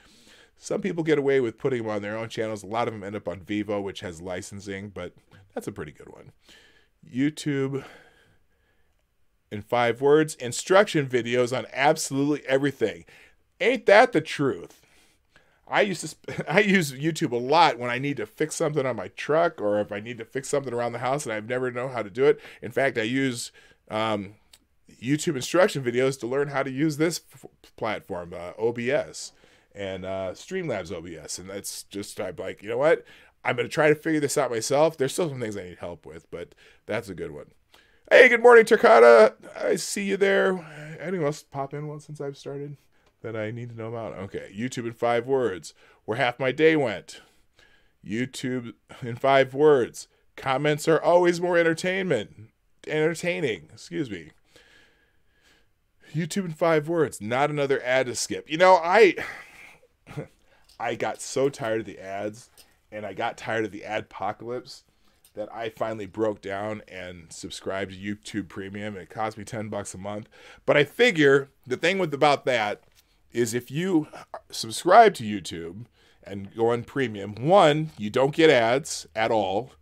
some people get away with putting them on their own channels. A lot of them end up on Vivo, which has licensing, but that's a pretty good one. YouTube in 5 words. Instruction videos on absolutely everything. Ain't that the truth? I use YouTube a lot when I need to fix something on my truck, or if I need to fix something around the house and I've never known how to do it. In fact, I use YouTube instruction videos to learn how to use this platform, OBS, and Streamlabs OBS. And that's just, I'm like, you know what? I'm going to try to figure this out myself. There's still some things I need help with, but that's a good one. Hey, good morning, Takata. I see you there. Anyone else pop in once since I've started that I need to know about? Okay, YouTube in 5 words. Where half my day went. YouTube in 5 words. Comments are always more entertaining. Excuse me. YouTube in 5 words. Not another ad to skip. You know, I got so tired of the ads, and I got tired of the adpocalypse, that I finally broke down and subscribed to YouTube Premium. It cost me $10 a month. But I figure the thing about that is if you subscribe to YouTube and go on Premium, one, you don't get ads at all.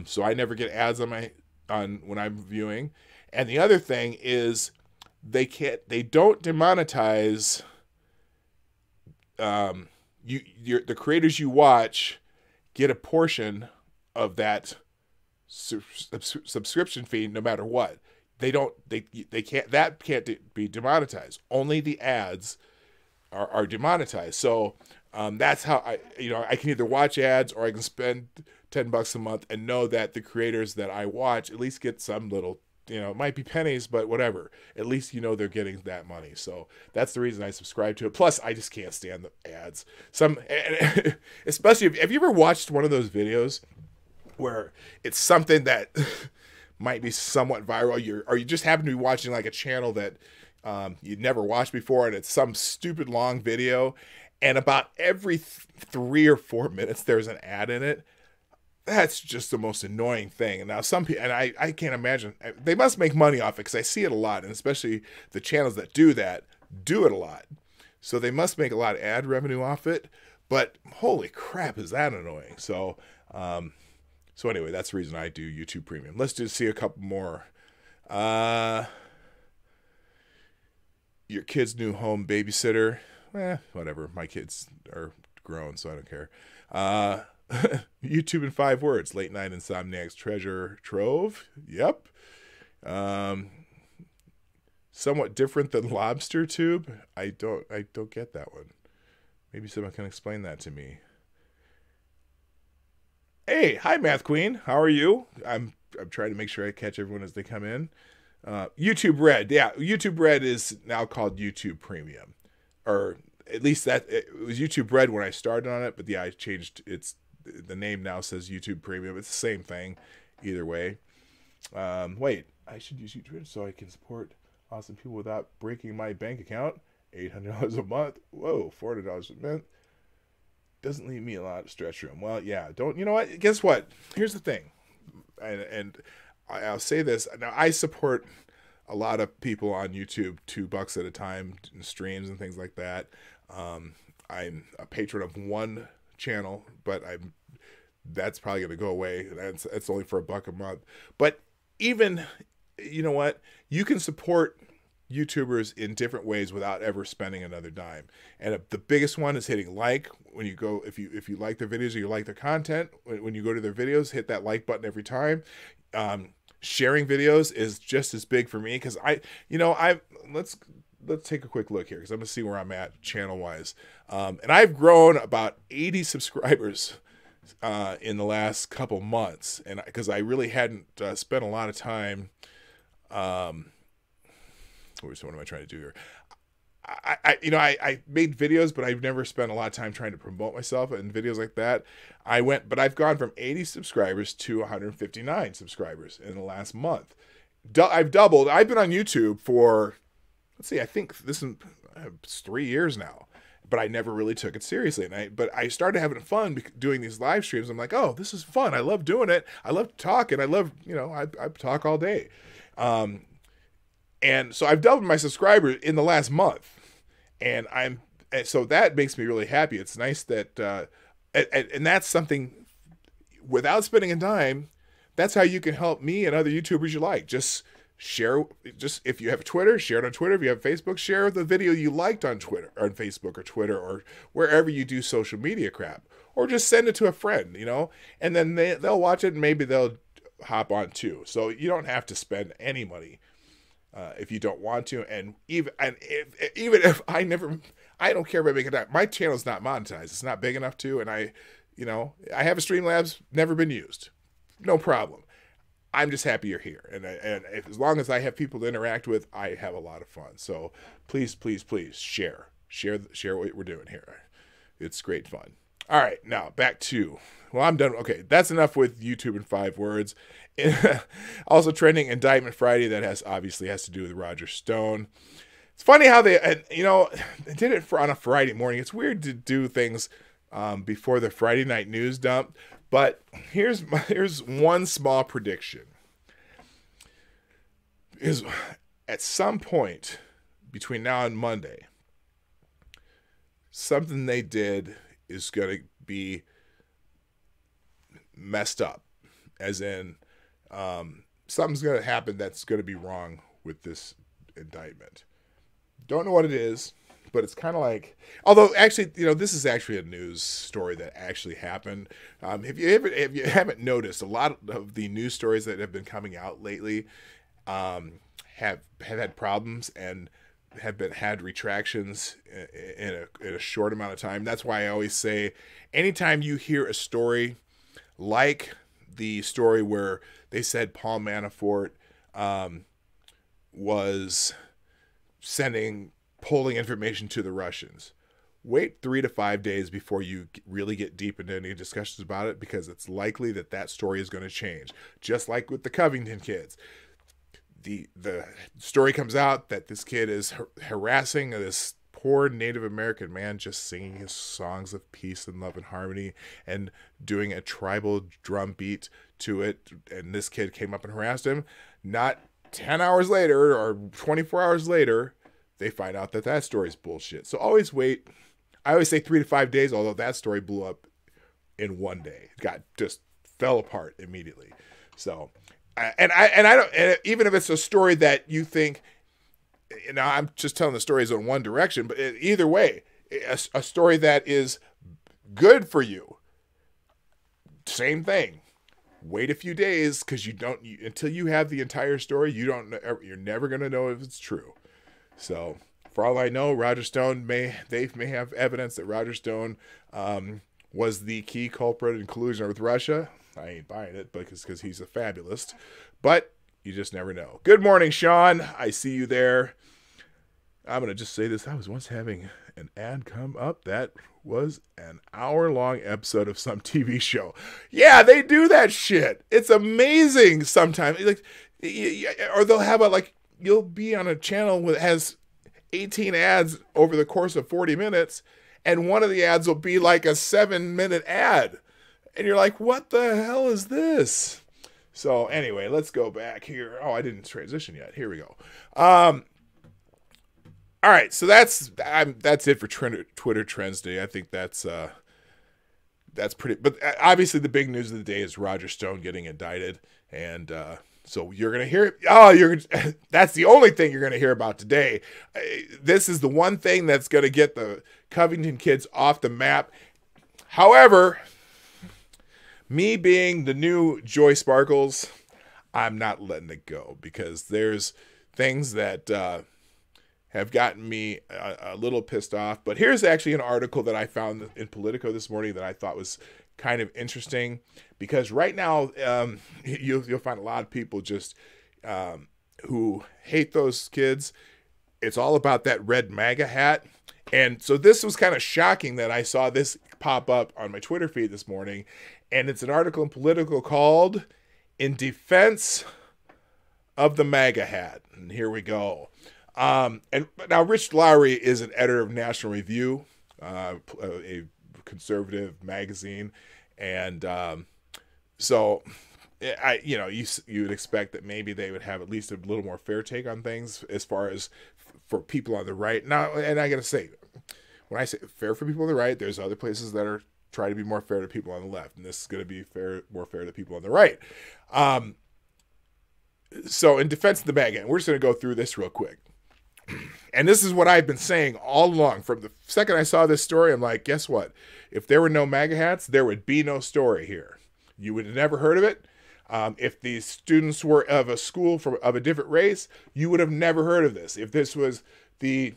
So I never get ads on when I'm viewing. And the other thing is they don't demonetize the creators you watch get a portion of that subscription fee no matter what. They can't be demonetized. Only the ads are demonetized. So that's how I can either watch ads or I can spend $10 a month and know that the creators that I watch at least get some little, it might be pennies, but whatever. At least they're getting that money. So that's the reason I subscribe to it. Plus, I just can't stand the ads. Especially have you ever watched one of those videos where it's something that might be somewhat viral, or you just happen to be watching like a channel that you'd never watched before, and it's some stupid long video, and about every 3 or 4 minutes there's an ad in it. That's just the most annoying thing. And now some people, and I can't imagine, they must make money off it because I see it a lot, and especially the channels that do that do it a lot. So they must make a lot of ad revenue off it, but holy crap, is that annoying. So anyway, that's the reason I do YouTube Premium. Let's just see a couple more. Your kid's new home babysitter. Whatever. My kids are grown, so I don't care. YouTube in 5 words. Late night insomniac's treasure trove. Yep. Somewhat different than lobster tube. I don't get that one. Maybe someone can explain that to me. Hey, hi Math Queen. How are you? I'm trying to make sure I catch everyone as they come in. YouTube Red. Yeah, YouTube Red is now called YouTube Premium. Or at least it was YouTube Red when I started on it, but yeah, I changed the name now says YouTube Premium. It's the same thing either way. Wait, I should use YouTube Red so I can support awesome people without breaking my bank account. $800 a month. Whoa, $400 a month. Doesn't leave me a lot of stretch room. Well, yeah, you know what? Guess what? Here's the thing. And I'll say this. Now, I support a lot of people on YouTube, $2 at a time, in streams and things like that. I'm a patron of one channel, but that's probably going to go away. That's only for $1 a month. But even, you know what? You can support YouTubers in different ways without ever spending another dime. And the biggest one is hitting like when you go, if you like their videos or you like their content, when you go to their videos, hit that like button every time. Sharing videos is just as big for me because let's take a quick look here because I'm gonna see where I'm at channel wise. And I've grown about 80 subscribers in the last couple months, and because I really hadn't spent a lot of time. What am I trying to do here? I made videos, but I've never spent a lot of time trying to promote myself and videos like that. But I've gone from 80 subscribers to 159 subscribers in the last month. I've doubled. I've been on YouTube for, let's see, I think this is 3 years now, but I never really took it seriously. But I started having fun doing these live streams. I'm like, oh, this is fun. I love doing it. I love talking. I love, I talk all day. And so I've doubled my subscribers in the last month, and so that makes me really happy. It's nice that, and that's something without spending a dime. That's how you can help me and other YouTubers you like. Just share. Just if you have Twitter, share it on Twitter. If you have Facebook, share the video you liked on Twitter or on Facebook or Twitter or wherever you do social media crap, or just send it to a friend, and then they'll watch it and maybe they'll hop on too. So you don't have to spend any money. If you don't want to, and even if I don't care if I make it out. My channel's not monetized; it's not big enough to. And You know, I have a Streamlabs, never been used. No problem. I'm just happy you're here. And as long as I have people to interact with, I have a lot of fun. So please, please, please share what we're doing here. It's great fun. All right, now back to, well, I'm done. Okay, that's enough with YouTube in 5 words. Also trending Indictment Friday, that obviously has to do with Roger Stone. It's funny how they did it on a Friday morning. It's weird to do things before the Friday night news dump, but here's one small prediction. Is at some point between now and Monday, something they did is going to be messed up, as in something's going to happen that's going to be wrong with this indictment. Don't know what it is, but it's kind of like, although actually, this is actually a news story that actually happened. If you haven't noticed, a lot of the news stories that have been coming out lately have had problems and have had retractions in a short amount of time. That's why I always say, anytime you hear a story like the story where they said Paul Manafort was polling information to the Russians, wait 3 to 5 days before you really get deep into any discussions about it, because it's likely that story is going to change. Just like with the Covington kids. The story comes out that this kid is harassing this poor Native American man, just singing his songs of peace and love and harmony and doing a tribal drum beat to it. And this kid came up and harassed him. Not 10 hours later or 24 hours later, they find out that story is bullshit. So always wait. I always say 3 to 5 days, although that story blew up in one day. It just fell apart immediately. So, and I don't, and even if it's a story that you think, I'm just telling the stories in one direction, but either way, a story that is good for you, same thing. Wait a few days, because until you have the entire story, you're never going to know if it's true. So, for all I know, Roger Stone may have evidence that Roger Stone was the key culprit in collusion with Russia. I ain't buying it, because he's a fabulist. But you just never know. Good morning, Sean. I see you there. I'm going to just say this. I was once having an ad come up that was an hour-long episode of some TV show. Yeah, they do that shit. It's amazing sometimes. Or they'll have you'll be on a channel that has 18 ads over the course of 40 minutes, and one of the ads will be like a 7-minute ad. And you're like, what the hell is this? So anyway, let's go back here. Oh, I didn't transition yet. Here we go. All right, so that's it for Twitter Trends Day. I think that's pretty. But obviously, the big news of the day is Roger Stone getting indicted, and so you're gonna hear it. Oh, that's the only thing you're gonna hear about today. This is the one thing that's gonna get the Covington kids off the map. However, me being the new Joy Sparkles, I'm not letting it go, because there's things that have gotten me a little pissed off. But here's actually an article that I found in Politico this morning that I thought was kind of interesting, because right now you'll find a lot of people just who hate those kids. It's all about that red MAGA hat. And so this was kind of shocking that I saw this pop up on my Twitter feed this morning. And it's an article in Politico called "In Defense of the MAGA Hat." And here we go. And now Rich Lowry is an editor of National Review, a conservative magazine. And so you would expect that maybe they would have at least a little more fair take on things as far as for people on the right. Now, and I got to say, when I say fair for people on the right, there's other places that are trying to be more fair to people on the left. And this is going to be more fair to people on the right. So in defense of the MAGA, and we're just going to go through this real quick. And this is what I've been saying all along. From the second I saw this story, I'm like, guess what? If there were no MAGA hats, there would be no story here. You would have never heard of it. If these students were of a school of a different race, you would have never heard of this. If this was the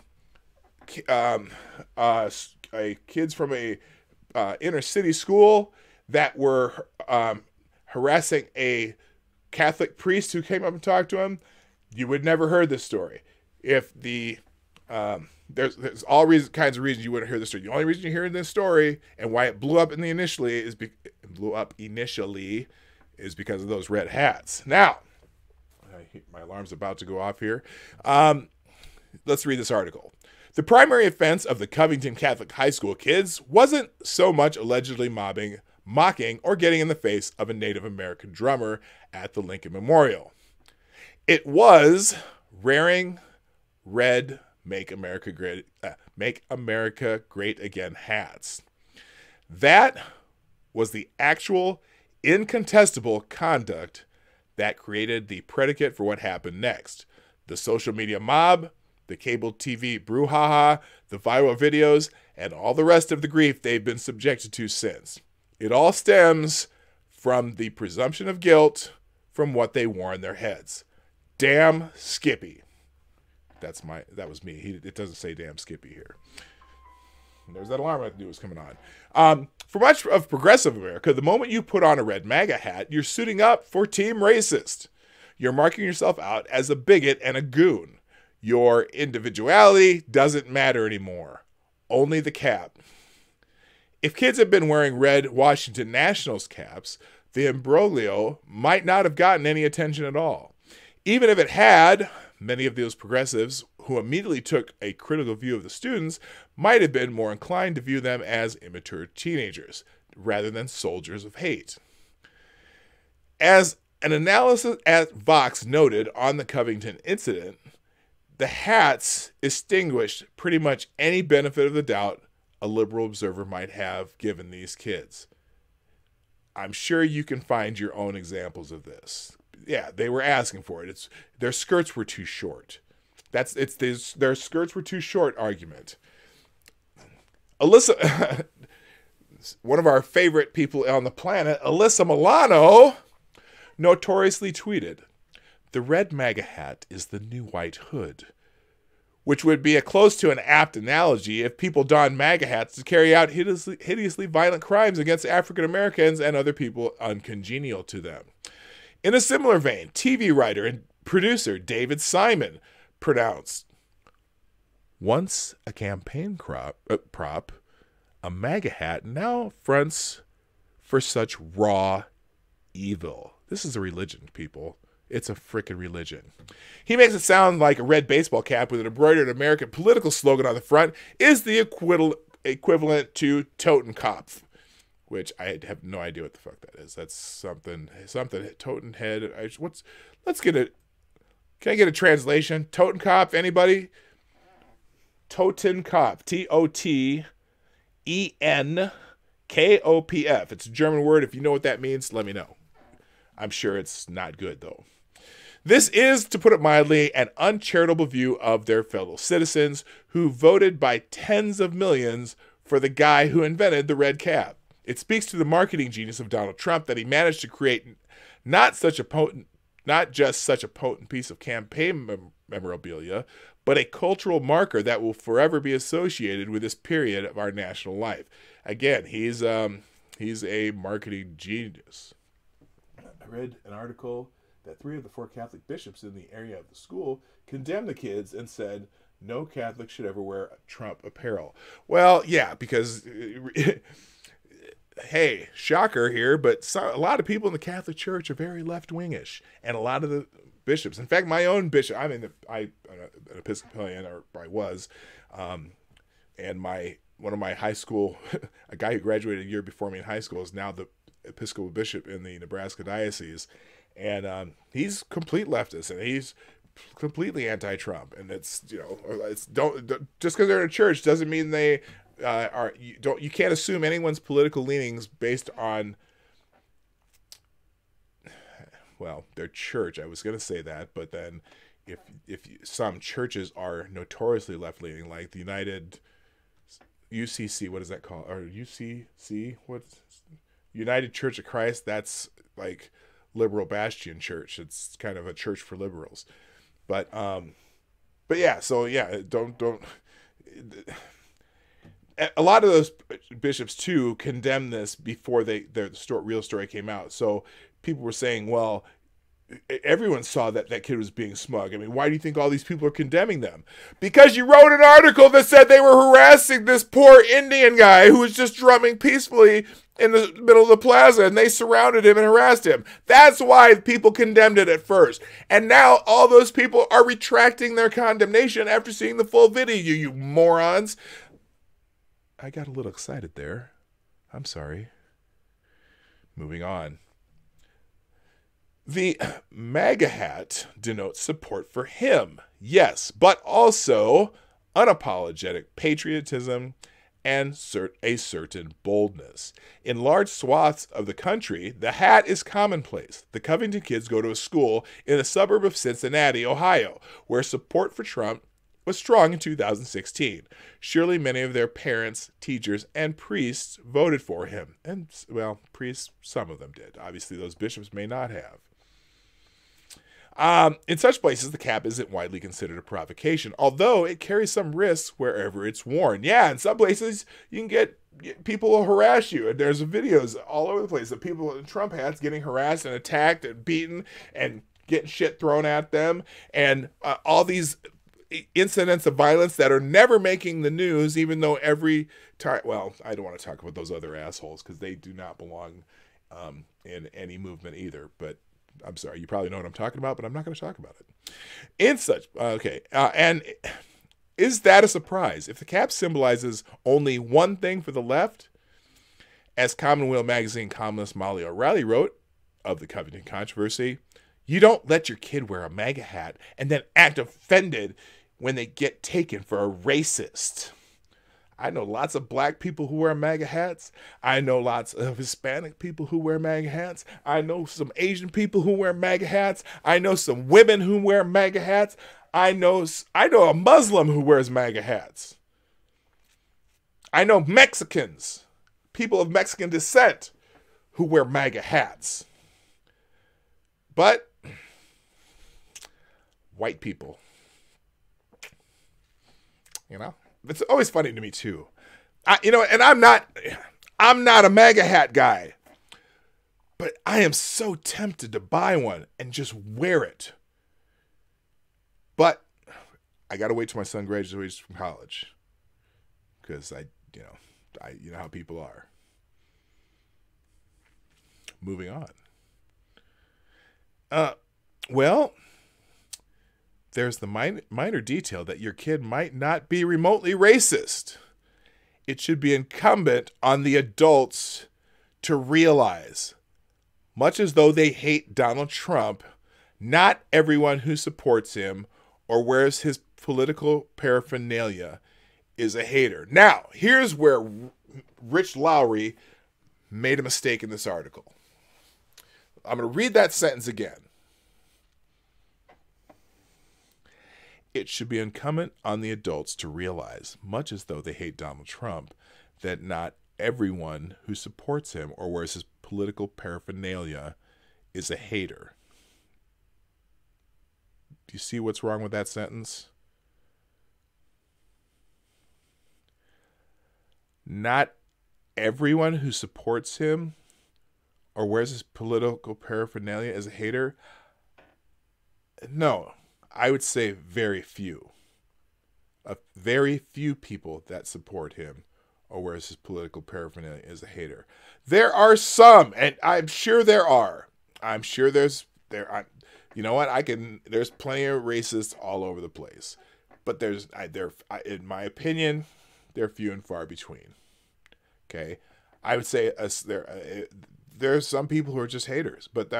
kids from a inner city school that were harassing a Catholic priest who came up and talked to him, you would never heard this story. If the there's all kinds of reasons you wouldn't hear this story. The only reason you're hearing this story and why it blew up initially is because of those red hats. Now, my alarm's about to go off here. Let's read this article. The primary offense of the Covington Catholic High School kids wasn't so much allegedly mocking, or getting in the face of a Native American drummer at the Lincoln Memorial. It was wearing red Make America Great Again hats. That was the actual incontestable conduct that created the predicate for what happened next. The social media mob, the cable TV brouhaha, the viral videos, and all the rest of the grief they've been subjected to since. It all stems from the presumption of guilt from what they wore in their heads. Damn Skippy. That was me. It doesn't say damn Skippy here. And there's that alarm I knew was coming on. For much of progressive America, the moment you put on a red MAGA hat, you're suiting up for Team Racist. You're marking yourself out as a bigot and a goon. Your individuality doesn't matter anymore. Only the cap. If kids had been wearing red Washington Nationals caps, the imbroglio might not have gotten any attention at all. Even if it had, many of those progressives who immediately took a critical view of the students might have been more inclined to view them as immature teenagers rather than soldiers of hate. As an analysis at Vox noted on the Covington incident, the hats extinguished pretty much any benefit of the doubt a liberal observer might have given these kids. I'm sure you can find your own examples of this. Yeah, they were asking for it. Their skirts were too short. Their skirts were too short argument. Alyssa, one of our favorite people on the planet, Alyssa Milano, notoriously tweeted, "The red MAGA hat is the new white hood," which would be close to an apt analogy if people donned MAGA hats to carry out hideously violent crimes against African Americans and other people uncongenial to them. In a similar vein, TV writer and producer David Simon pronounced, "Once a campaign prop, a MAGA hat now fronts for such raw evil." This is a religion, people. It's a frickin' religion. He makes it sound like a red baseball cap with an embroidered American political slogan on the front is the equivalent to Totenkopf, which I have no idea what the fuck that is. That's something Totenhead. Let's get it. Can I get a translation? Totenkopf, anybody? Totenkopf. Totenkopf. It's a German word. If you know what that means, let me know. I'm sure it's not good, though. This is, to put it mildly, an uncharitable view of their fellow citizens who voted by tens of millions for the guy who invented the red cap. It speaks to the marketing genius of Donald Trump that he managed to create not just such a potent piece of campaign memorabilia, but a cultural marker that will forever be associated with this period of our national life. Again, he's a marketing genius. I read an article that 3 of the 4 Catholic bishops in the area of the school condemned the kids and said no Catholic should ever wear Trump apparel. Well, yeah, because, hey, shocker here, but a lot of people in the Catholic Church are very left-wingish, and a lot of the bishops, in fact, my own bishop, I'm an Episcopalian, or I was, and one of my high school, a guy who graduated a year before me in high school is now the Episcopal bishop in the Nebraska diocese, and he's complete leftist, and he's completely anti-Trump, and it's don't just because they're in a church doesn't mean they are. You can't assume anyone's political leanings based on their church. I was going to say that, but then if some churches are notoriously left-leaning, like the UCC, what is that called? Or UCC, what's United Church of Christ? That's like liberal bastion church. It's kind of a church for liberals. But yeah, so yeah, don't a lot of those bishops too condemned this before real story came out. So people were saying, well, everyone saw that kid was being smug. I mean, why do you think all these people are condemning them? Because you wrote an article that said they were harassing this poor Indian guy who was just drumming peacefully in the middle of the plaza, and they surrounded him and harassed him. That's why people condemned it at first. And now all those people are retracting their condemnation after seeing the full video, you morons. I got a little excited there. I'm sorry. Moving on. The MAGA hat denotes support for him, yes, but also unapologetic patriotism and a certain boldness. In large swaths of the country, the hat is commonplace. The Covington kids go to a school in a suburb of Cincinnati, Ohio, where support for Trump was strong in 2016. Surely many of their parents, teachers, and priests voted for him. And, well, priests, some of them did. Obviously, those bishops may not have. In such places, the cap isn't widely considered a provocation, although it carries some risks wherever it's worn. Yeah, in some places, you can get people will harass you, and there's videos all over the place of people in Trump hats getting harassed and attacked and beaten and getting shit thrown at them, and all these incidents of violence that are never making the news, even though every time, well, I don't want to talk about those other assholes because they do not belong in any movement either, but I'm sorry, you probably know what I'm talking about, but I'm not going to talk about it. And is that a surprise? If the cap symbolizes only one thing for the left, as Commonweal magazine columnist Molly O'Reilly wrote of the Covington controversy, you don't let your kid wear a MAGA hat and then act offended when they get taken for a racist. I know lots of black people who wear MAGA hats. I know lots of Hispanic people who wear MAGA hats. I know some Asian people who wear MAGA hats. I know some women who wear MAGA hats. I know a Muslim who wears MAGA hats. I know Mexicans, people of Mexican descent, who wear MAGA hats. But white people, it's always funny to me too. And I'm not a MAGA hat guy, but I am so tempted to buy one and just wear it. But I got to wait till my son graduates from college because you know how people are. Moving on. Well, there's the minor detail that your kid might not be remotely racist. It should be incumbent on the adults to realize, much as though they hate Donald Trump, not everyone who supports him or wears his political paraphernalia is a hater. Now, here's where Rich Lowry made a mistake in this article. I'm going to read that sentence again. It should be incumbent on the adults to realize, much as though they hate Donald Trump, that not everyone who supports him or wears his political paraphernalia is a hater. Do you see what's wrong with that sentence? Not everyone who supports him or wears his political paraphernalia is a hater? No. I would say very few. Very few people that support him or wears his political paraphernalia is a hater. There are some, and I'm sure there are. I'm sure there's you know what? There's plenty of racists all over the place, but in my opinion, they're few and far between. Okay, I would say there's some people who are just haters, but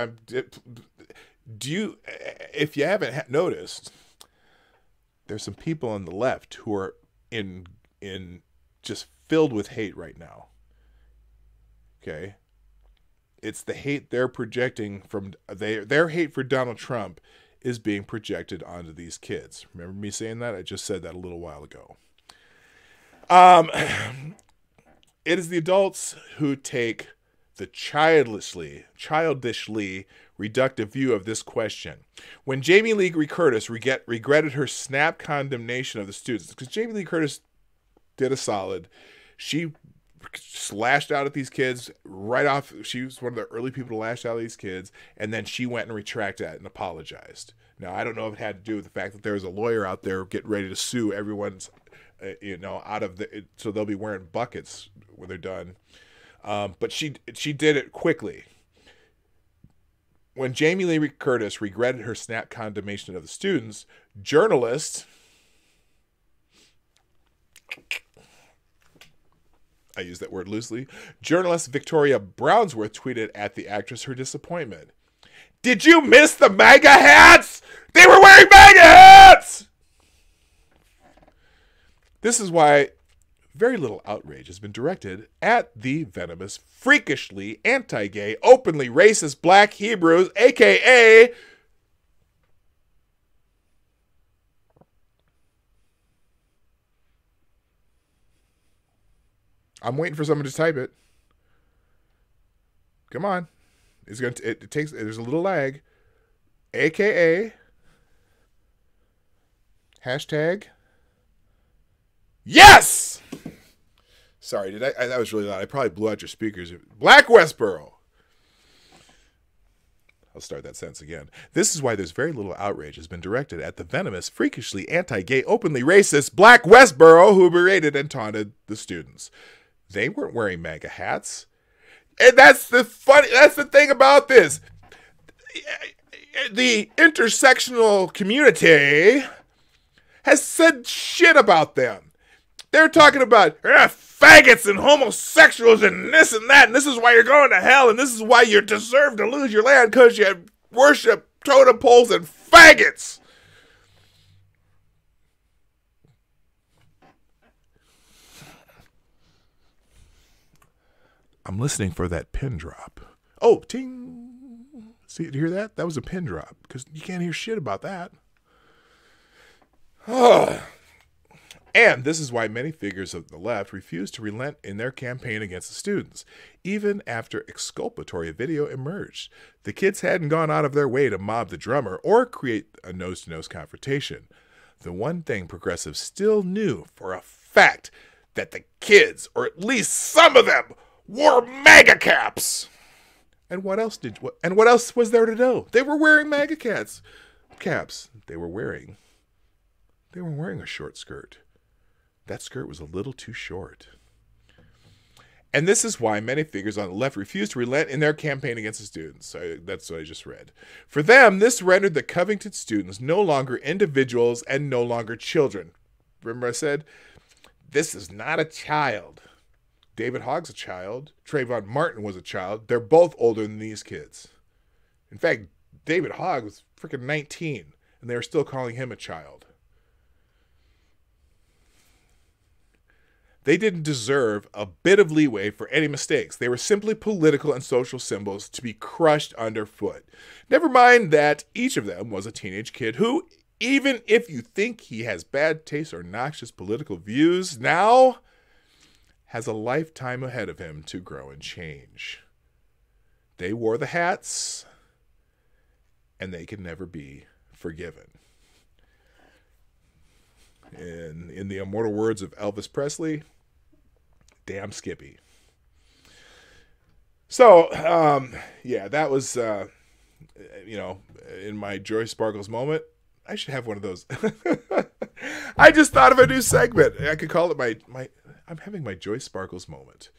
if you haven't noticed, there's some people on the left who are in just filled with hate right now. Okay, it's the hate they're projecting from their hate for Donald Trump is being projected onto these kids. Remember me saying that? I just said that a little while ago. It is the adults who take the childishly reductive view of this question. When Jamie Lee Curtis regretted her snap condemnation of the students, because Jamie Lee Curtis did a solid, She lashed out at these kids right off. She was one of the early people to lash out at these kids, and then she went and retracted that and apologized. Now, I don't know if it had to do with the fact that there was a lawyer out there getting ready to sue everyone's, out of the, so they'll be wearing buckets when they're done. But she did it quickly. When Jamie Lee Curtis regretted her snap condemnation of the students, journalist, I use that word loosely, journalist Victoria Brownsworth tweeted at the actress her disappointment. Did you miss the MAGA hats? They were wearing MAGA hats! This is why very little outrage has been directed at the venomous, freakishly anti-gay, openly racist black Hebrews, a.k.a. I'm waiting for someone to type it. Come on. It takes, there's a little lag. AKA hashtag yes. Sorry, that was really loud. I probably blew out your speakers. Black Westboro. I'll start that sentence again. This is why there's very little outrage has been directed at the venomous, freakishly anti-gay, openly racist Black Westboro who berated and taunted the students. They weren't wearing MAGA hats. And that's the thing about this. The intersectional community has said shit about them. They're talking about faggots and homosexuals and this and that, and this is why you're going to hell, and this is why you deserve to lose your land because you worship totem poles and faggots. I'm listening for that pin drop. Oh, ting. See, you hear that? That was a pin drop because you can't hear shit about that. Oh. And this is why many figures of the left refuse to relent in their campaign against the students, even after exculpatory video emerged. The kids hadn't gone out of their way to mob the drummer or create a nose-to-nose confrontation. The one thing progressives still knew for a fact that the kids, or at least some of them, wore MAGA caps. And what else was there to know? They were wearing MAGA caps. They were wearing a short skirt. That skirt was a little too short. And this is why many figures on the left refuse to relent in their campaign against the students. So that's what I just read. For them, this rendered the Covington students no longer individuals and no longer children. Remember I said, this is not a child. David Hogg's a child. Trayvon Martin was a child. They're both older than these kids. In fact, David Hogg was freaking 19, and they were still calling him a child. They didn't deserve a bit of leeway for any mistakes. They were simply political and social symbols to be crushed underfoot. Never mind that each of them was a teenage kid who, even if you think he has bad taste or noxious political views, now has a lifetime ahead of him to grow and change. They wore the hats, and they can never be forgiven. In the immortal words of Elvis Presley, damn Skippy. So, that was, in my Joy Sparkles moment. I should have one of those. I just thought of a new segment. I could call it I'm having my Joy Sparkles moment.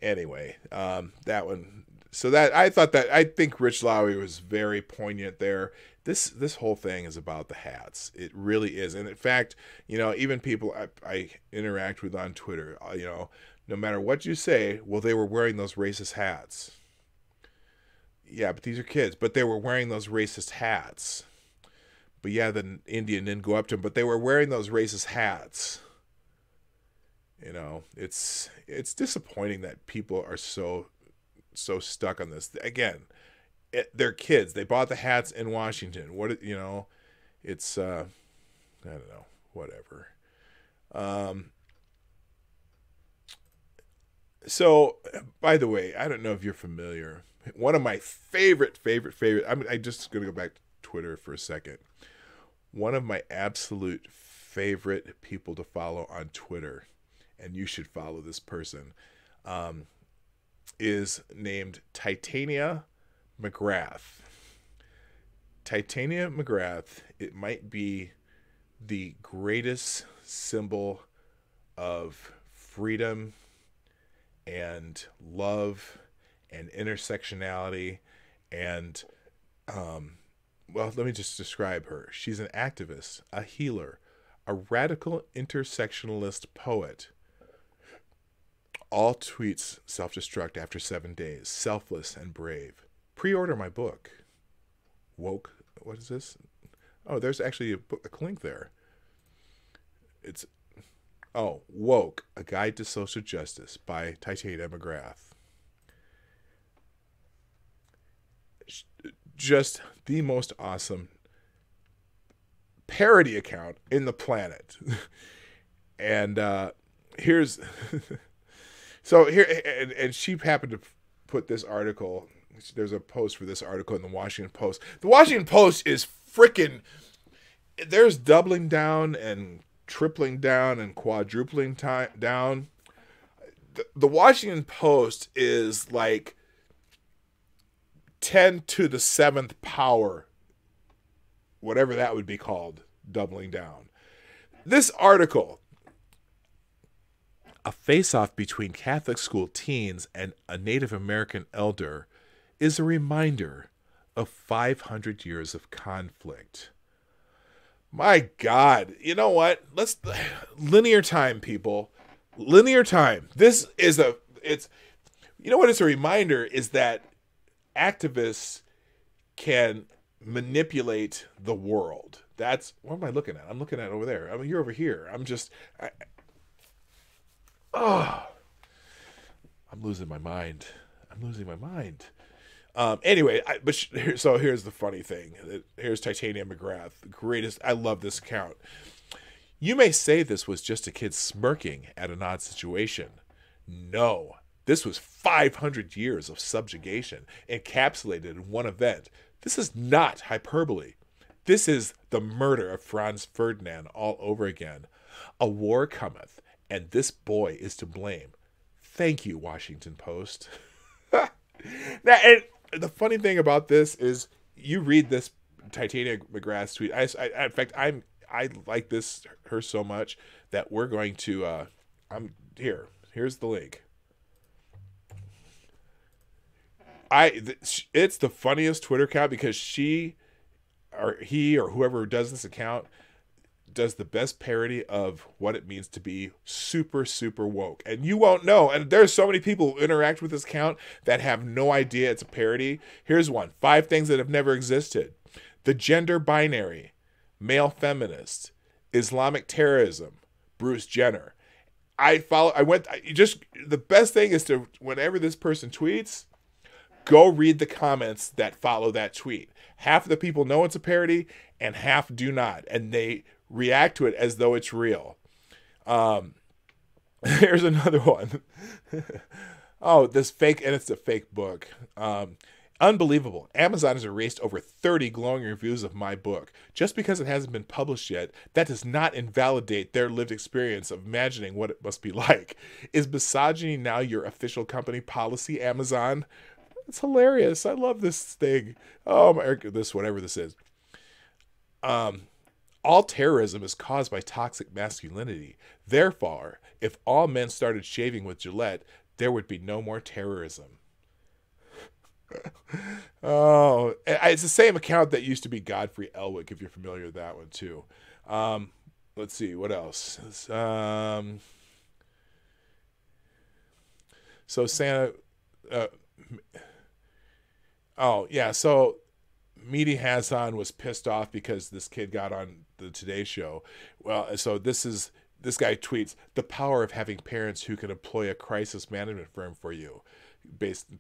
Anyway, that one. So I think Rich Lowry was very poignant there. This whole thing is about the hats. It really is. And in fact, even people I interact with on Twitter, no matter what you say, well, they were wearing those racist hats. Yeah, but these are kids. But they were wearing those racist hats. But yeah, the Indian didn't go up to them, but they were wearing those racist hats. It's disappointing that people are so stuck on this. Again, they're kids. They bought the hats in Washington. It's I don't know, whatever. So, by the way, I don't know if you're familiar. One of my favorite. I'm just gonna go back to Twitter for a second. One of my absolute favorite people to follow on Twitter and you should follow this person, is named Titania McGrath. Titania McGrath, it might be the greatest symbol of freedom and love and intersectionality and well, let me just describe her. She's an activist, a healer, a radical intersectionalist poet. All tweets self-destruct after 7 days, selfless and brave. Pre-order my book. Woke, what is this? Oh, there's actually a link there. It's, oh, Woke, A Guide to Social Justice by Titania McGrath. Just the most awesome parody account in the planet. And here's, so here, and she happened to put this article, there's a post for this article in the Washington Post. The Washington Post is freaking, there's doubling down and tripling down and quadrupling down. The Washington Post is like 10 to the 7th power, whatever that would be called, doubling down. This article, a face-off between Catholic school teens and a Native American elder, is a reminder of 500 years of conflict. My God, you know what? Let's linear time, people. Linear time. This is it's, you know what it's a reminder is that activists can manipulate the world. That's, what am I looking at? I'm looking at over there. I mean, you're over here. I'm losing my mind. Anyway, so here's the funny thing. Here's Titania McGrath, the greatest. I love this account. You may say this was just a kid smirking at an odd situation. No, this was 500 years of subjugation encapsulated in one event. This is not hyperbole. This is the murder of Franz Ferdinand all over again. A war cometh, and this boy is to blame. Thank you, Washington Post. Now, and the funny thing about this is, you read this Titania McGrath's tweet. In fact, I like her so much that we're going to. Here's the link. It's the funniest Twitter account because he or whoever does this account does the best parody of what it means to be super, super woke. And you won't know. And there's so many people who interact with this account that have no idea it's a parody. Here's one. 5 things that have never existed. The gender binary, male feminist, Islamic terrorism, Bruce Jenner. The best thing is to, whenever this person tweets, go read the comments that follow that tweet. Half of the people know it's a parody and half do not. And they react to it as though it's real. Here's another one. This fake, and it's a fake book. Unbelievable. Amazon has erased over 30 glowing reviews of my book. Just because it hasn't been published yet, that does not invalidate their lived experience of imagining what it must be like. Is misogyny now your official company policy, Amazon? It's hilarious. I love this thing. Oh my, whatever this is. All terrorism is caused by toxic masculinity. Therefore, if all men started shaving with Gillette, there would be no more terrorism. Oh, it's the same account that used to be Godfrey Elwick, if you're familiar with that one too. Let's see, what else? So Santa... so Meaty Hassan was pissed off because this kid got on the Today Show. Well, so this guy tweets, the power of having parents who can employ a crisis management firm for you,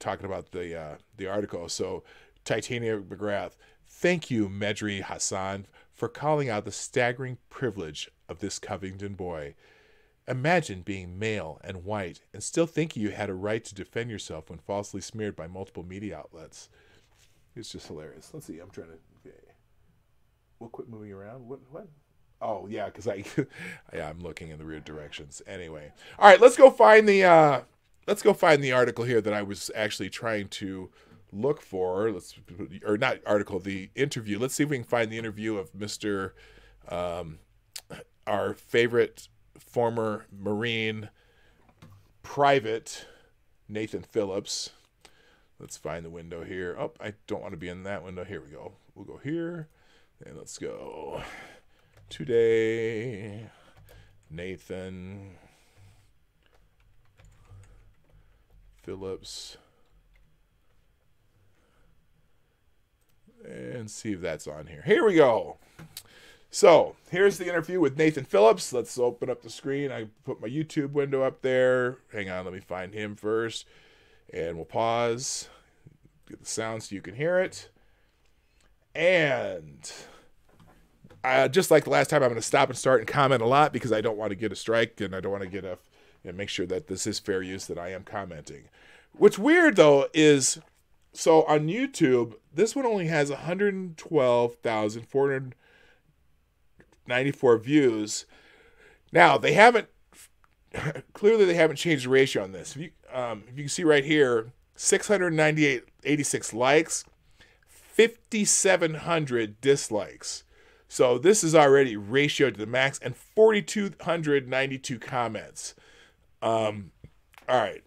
talking about the article. So Titania McGrath, thank you, Medri Hassan, for calling out the staggering privilege of this Covington boy. Imagine being male and white and still thinking you had a right to defend yourself when falsely smeared by multiple media outlets. It's just hilarious. Let's see. I'm trying to... Okay. We'll quit moving around. What? Oh yeah, because yeah, I'm looking in the weird directions. Anyway, all right, let's go find the article here that I was actually trying to look for. Or not article, the interview. Let's see if we can find the interview of Mr. Our favorite former Marine private, Nathan Phillips. Let's find the window here. Oh, I don't want to be in that window. Here we go. We'll go here, and let's go. Today, Nathan Phillips. And see if that's on here. Here we go. So, here's the interview with Nathan Phillips. Let's open up the screen. I put my YouTube window up there. Hang on, let me find him first. And we'll pause. Get the sound so you can hear it. And just like the last time, I'm going to stop and start and comment a lot because I don't want to get a strike and I don't want to get make sure that this is fair use, that I am commenting. What's weird, though, is, so on YouTube, this one only has 112,494 views. Now, they haven't changed the ratio on this. If you can see right here, 686 likes, 5,700 dislikes. So this is already ratioed to the max, and 4,292 comments. All right.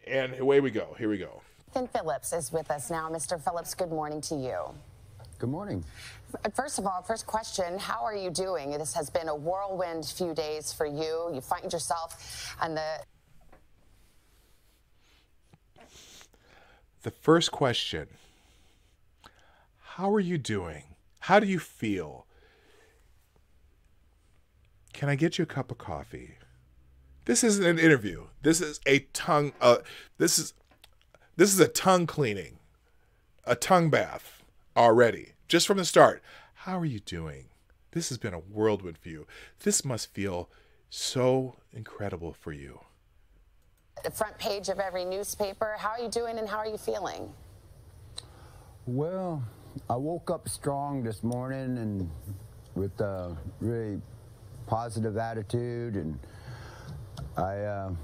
And away we go. Here we go. Nathan Phillips is with us now. Mr. Phillips, good morning to you. Good morning. First of all, first question, how are you doing? This has been a whirlwind few days for you. You find yourself on the first question, how are you doing? How do you feel? Can I get you a cup of coffee? This isn't an interview. This is a tongue. This is a tongue cleaning, a tongue bath already, just from the start. How are you doing? This has been a whirlwind for you. This must feel so incredible for you. the front page of every newspaper. How are you doing and how are you feeling? Well, I woke up strong this morning and with a really positive attitude, and well,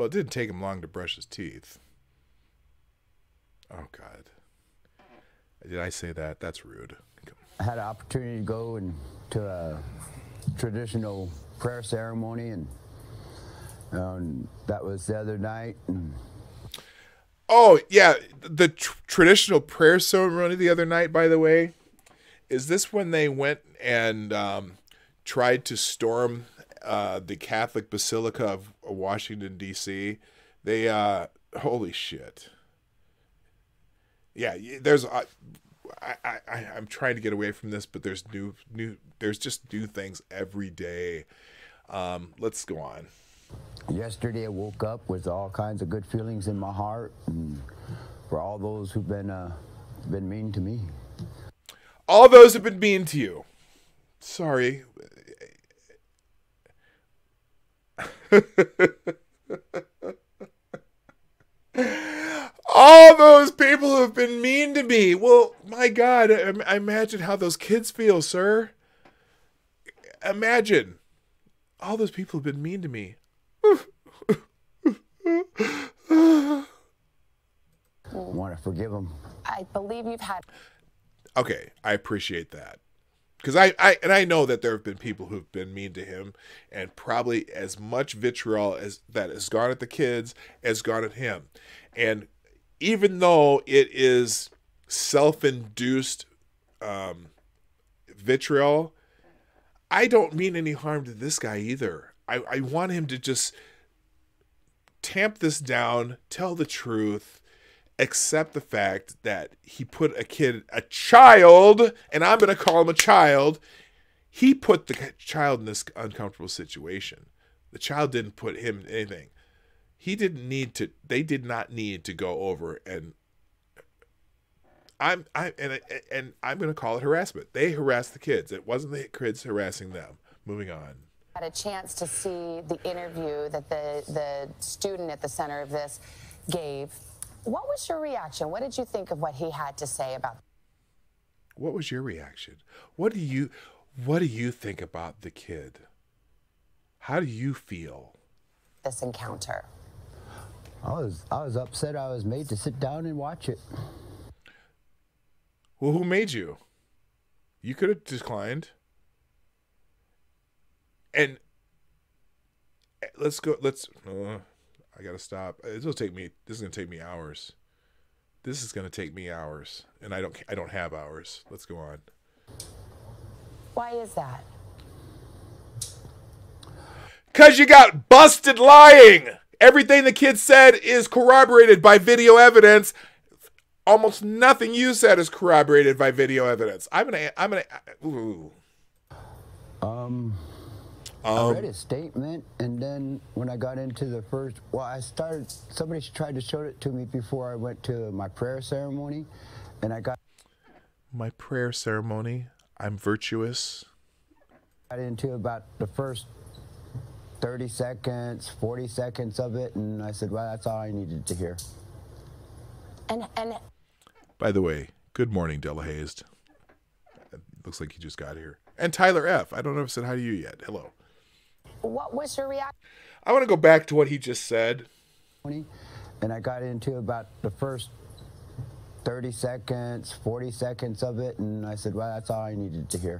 it didn't take him long to brush his teeth. Oh, God. Did I say that? That's rude. I had an opportunity to go to a traditional prayer ceremony, and that was the other night. And oh, yeah. The traditional prayer ceremony the other night, by the way, is this when they went and tried to storm the Catholic Basilica of Washington, D.C.? They, holy shit. Yeah, there's, I'm trying to get away from this, but there's there's just new things every day. Let's go on. Yesterday I woke up with all kinds of good feelings in my heart, and for all those who've been mean to me. All those have been mean to you. Sorry. All those people who have been mean to me. Well, my God, I imagine how those kids feel, sir. Imagine. All those people have been mean to me. Want to forgive them. I believe you've had... Okay, I appreciate that. Because I know that there have been people who've been mean to him, and probably as much vitriol as that has gone at the kids has gone at him. And even though it is self-induced vitriol, I don't mean any harm to this guy either. I want him to just tamp this down, tell the truth, accept the fact that he put a child, and I'm going to call him a child, he put the child in this uncomfortable situation. The child didn't put him in anything. They did not need to go over and I'm going to call it harassment. They harassed the kids. It wasn't the kids harassing them. Moving on. Had a chance to see the interview that the student at the center of this gave. What was your reaction? What did you think of what he had to say about? What was your reaction? What do you think about the kid? How do you feel? This encounter. I was upset I was made to sit down and watch it. Well, who made you? You could have declined. And let's go. I gotta stop. This is gonna take me hours. This is gonna take me hours, and I don't have hours. Let's go on. Why is that? 'Cause you got busted lying. Everything the kid said is corroborated by video evidence. Almost nothing you said is corroborated by video evidence. I read his statement, and then when I got into the first, somebody tried to show it to me before I went to my prayer ceremony, and I got my prayer ceremony. I'm virtuous. Got into about the first 30 seconds, 40 seconds of it, and I said, well, that's all I needed to hear. And by the way, good morning, Delahazed. Looks like you just got here. And Tyler F. I don't know if I said hi to you yet. Hello. what was your reaction? I want to go back to what he just said. And I got into about the first 30 seconds, 40 seconds of it, and I said, well, that's all I needed to hear.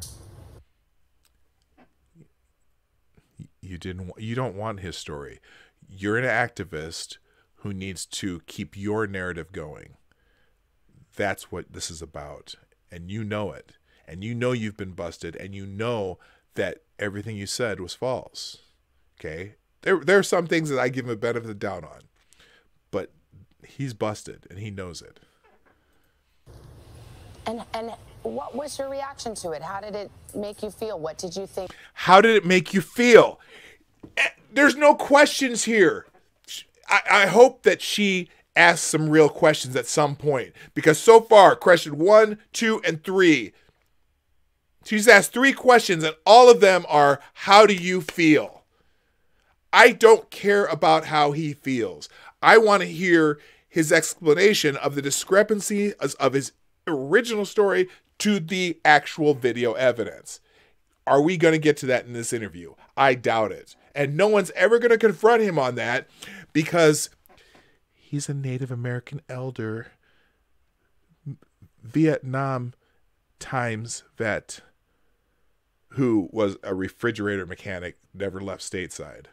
You don't want his story. You're an activist who needs to keep your narrative going. That's what this is about. And you know it. And you know you've been busted, and you know that everything you said was false. Okay? There are some things that I give him a benefit of the doubt on. But he's busted, and he knows it. And what was your reaction to it? How did it make you feel? What did you think? How did it make you feel? There's no questions here. I hope that she asks some real questions at some point. Because so far, question 1, 2, and 3, she's asked 3 questions, and all of them are, how do you feel? I don't care about how he feels. I want to hear his explanation of the discrepancy of his original story to the actual video evidence. Are we going to get to that in this interview? I doubt it. And no one's ever going to confront him on that because he's a Native American elder, Vietnam times vet, who was a refrigerator mechanic, never left stateside.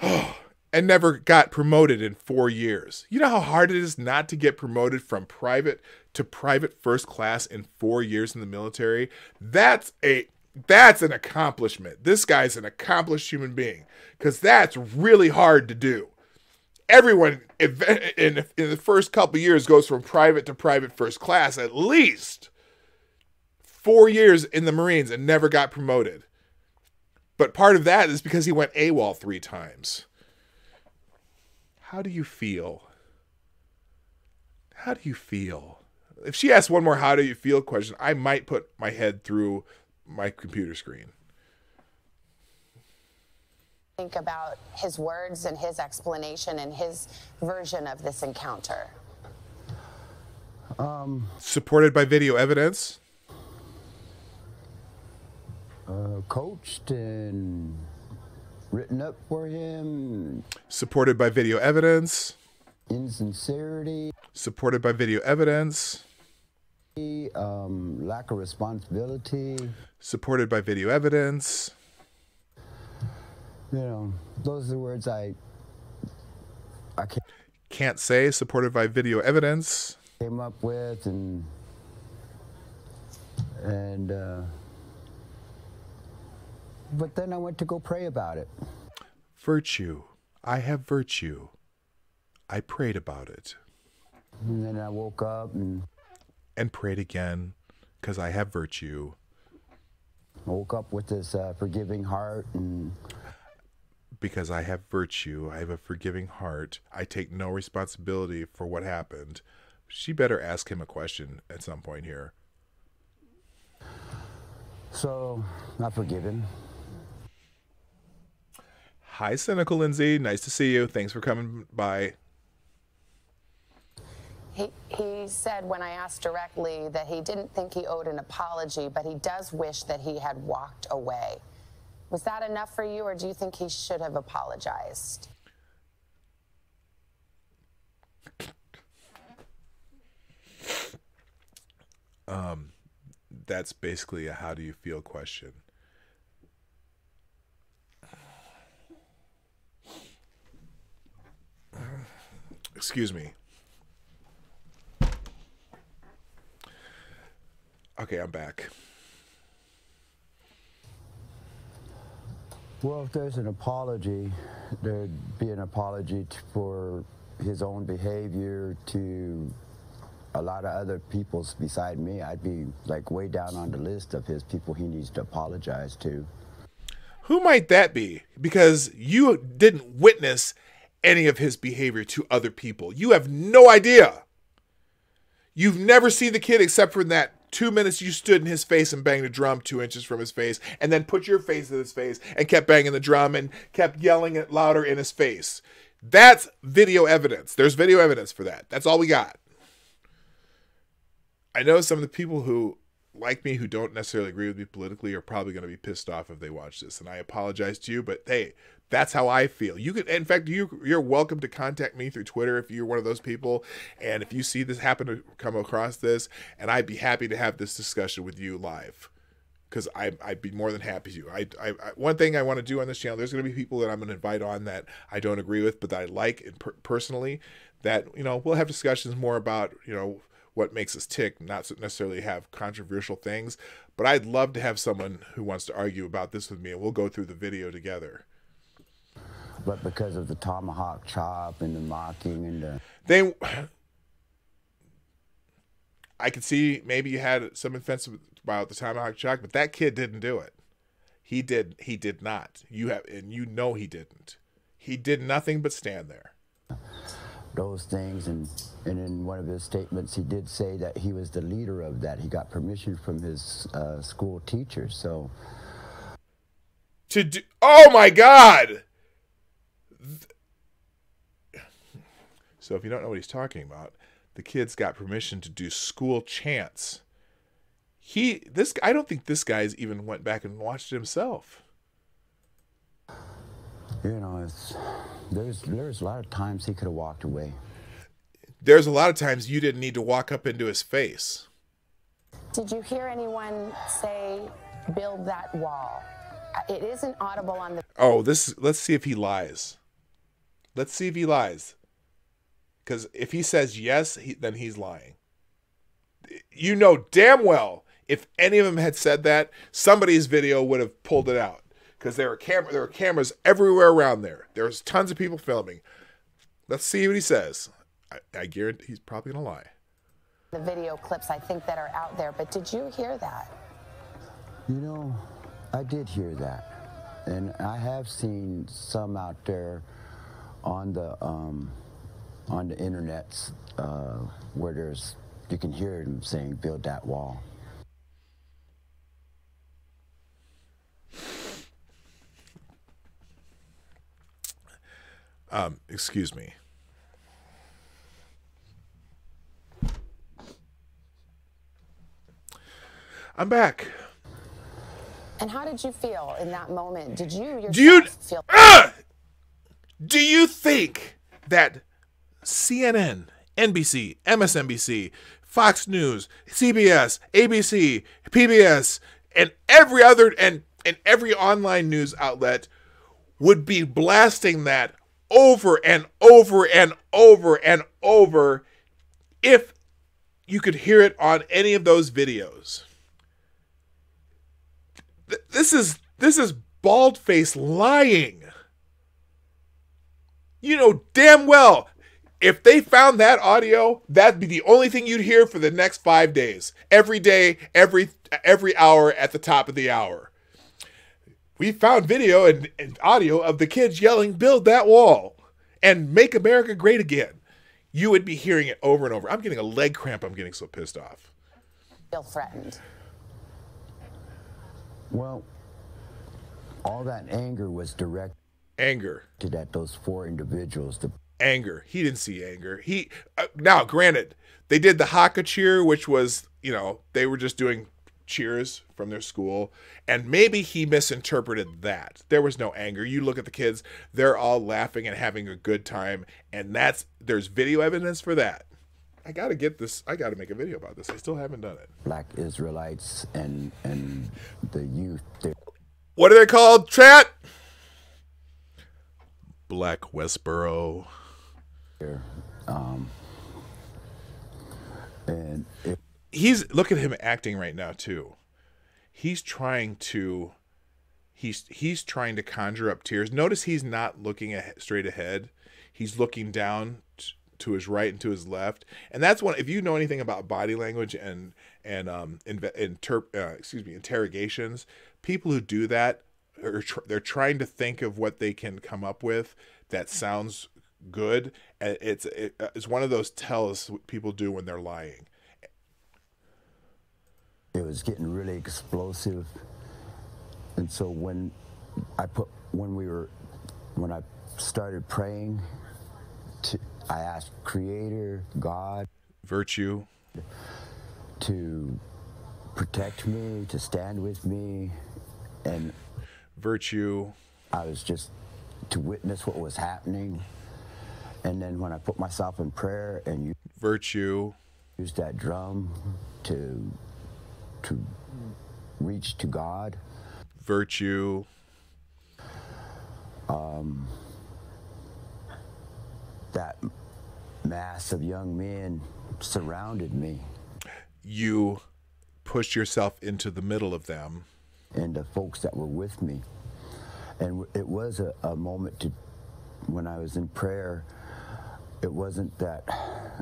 And never got promoted in 4 years. You know how hard it is not to get promoted from private to private first class in 4 years in the military? That's an accomplishment. This guy's an accomplished human being, because that's really hard to do. Everyone in the first couple of years goes from private to private first class, at least 4 years in the Marines, and never got promoted. But part of that is because he went AWOL 3 times. How do you feel? How do you feel? If she asks one more how do you feel question, I might put my head through my computer screen. Think about his words and his explanation and his version of this encounter. Supported by video evidence. Coached and written up for him. Supported by video evidence. Insincerity. Supported by video evidence. Lack of responsibility. Supported by video evidence. You know, those are the words I can't say. Supported by video evidence. Came up with and but then I went to go pray about it. Virtue. I have virtue. I prayed about it. And then I woke up and prayed again, because I have virtue. I woke up with this forgiving heart. And because I have virtue, I have a forgiving heart. I take no responsibility for what happened. She better ask him a question at some point here. So, I forgive him. Hi, Cynical Lindsay. Nice to see you. Thanks for coming by. He said when I asked directly that he didn't think he owed an apology, but he does wish that he had walked away. Was that enough for you, or do you think he should have apologized? That's basically a how do you feel question. Excuse me. Okay, I'm back. Well, if there's an apology, there'd be an apology for his own behavior to a lot of other people's beside me. I'd be like way down on the list of his people he needs to apologize to. Who might that be? Because you didn't witness any of his behavior to other people. You have no idea. You've never seen the kid except for in that 2 minutes you stood in his face and banged a drum 2 inches from his face, and then put your face in his face and kept banging the drum and kept yelling it louder in his face. That's video evidence. There's video evidence for that. That's all we got. I know some of the people who like me, who don't necessarily agree with me politically, are probably going to be pissed off if they watch this, and I apologize to you, but hey, that's how I feel. You can, in fact, you're welcome to contact me through Twitter if you're one of those people, and if you see this happen to come across this, and I'd be happy to have this discussion with you live, because I'd be more than happy to. One thing I want to do on this channel, there's going to be people that I'm going to invite on that I don't agree with, but that I like and personally, that, you know, we'll have discussions more about, you know, what makes us tick, not necessarily have controversial things, but I'd love to have someone who wants to argue about this with me, and we'll go through the video together. But because of the tomahawk chop and the mocking and the... I could see maybe you had some offense about the tomahawk chop, but that kid didn't do it. He did not. And you know he didn't. He did nothing but stand there. Those things, and in one of his statements he did say that he was the leader of that. He got permission from his school teachers. So to do, oh my God. So if you don't know what he's talking about, the kid's got permission to do school chants. I don't think this guy's even went back and watched it himself. You know, there's a lot of times he could have walked away. There's a lot of times you didn't need to walk up into his face. Did you hear anyone say, build that wall? It isn't audible on the... Oh, let's see if he lies. Let's see if he lies. Because if he says yes, then he's lying. You know damn well, if any of them had said that, somebody's video would have pulled it out. Because there were cameras everywhere around there. There's tons of people filming. Let's see what he says. I guarantee he's probably going to lie. The video clips, I think, that are out there. But did you hear that? You know, I did hear that. And I have seen some out there on the internet where you can hear him saying, build that wall. Excuse me. I'm back. And how did you feel in that moment? Did you yourself feel... Do you think that CNN, NBC, MSNBC, Fox News, CBS, ABC, PBS, and every online news outlet would be blasting that over and over and over and over if you could hear it on any of those videos? This is bald-faced lying. You know damn well, if they found that audio, that'd be the only thing you'd hear for the next 5 days. Every day, every hour at the top of the hour. We found video and audio of the kids yelling, build that wall and make America great again. You would be hearing it over and over. I'm getting a leg cramp. I'm getting so pissed off. Feel threatened. Well, all that anger was directed at those 4 individuals. Anger. He didn't see anger. He now, granted, they did the haka cheer, which was, you know, they were just doing cheers from their school, and maybe he misinterpreted that. There was no anger. You look at the kids, they're all laughing and having a good time, and there's video evidence for that. I gotta get this. I gotta make a video about this. I still haven't done it. Black Israelites and the youth. What are they called, chat? Black Westboro. And look at him acting right now too. He's trying to conjure up tears. Notice he's not looking straight ahead. He's looking down to his right and to his left. And that's one, if you know anything about body language and interrogations, people who do that they're trying to think of what they can come up with that sounds good. And it's one of those tells people do when they're lying. It was getting really explosive, and so when I started praying, I asked Creator God, virtue, to protect me, to stand with me, and virtue. I was just to witness what was happening, and then when I put myself in prayer and virtue, used that drum to reach to God. Virtue. That mass of young men surrounded me. You pushed yourself into the middle of them. And the folks that were with me. And it was a moment when I was in prayer, it wasn't that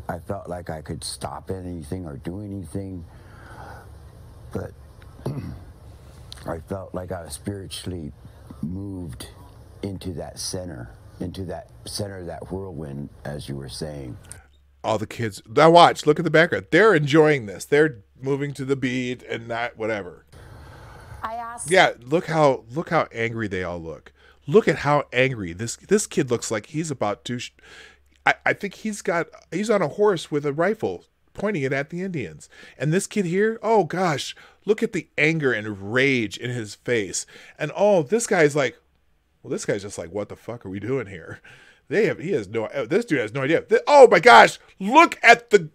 I felt like I could stop anything or do anything. But I felt like I was spiritually moved into that center, of that whirlwind, as you were saying. All the kids, now watch, look at the background. They're enjoying this. They're moving to the beat and not whatever. I asked. Yeah, look how angry they all look. Look at how angry this kid looks like he's about to. I think he's on a horse with a rifle, pointing it at the Indians. And this kid here, oh gosh, look at the anger and rage in his face. And this guy's like, well, this guy's just like, what the fuck are we doing here? This dude has no idea. Oh my gosh, look at the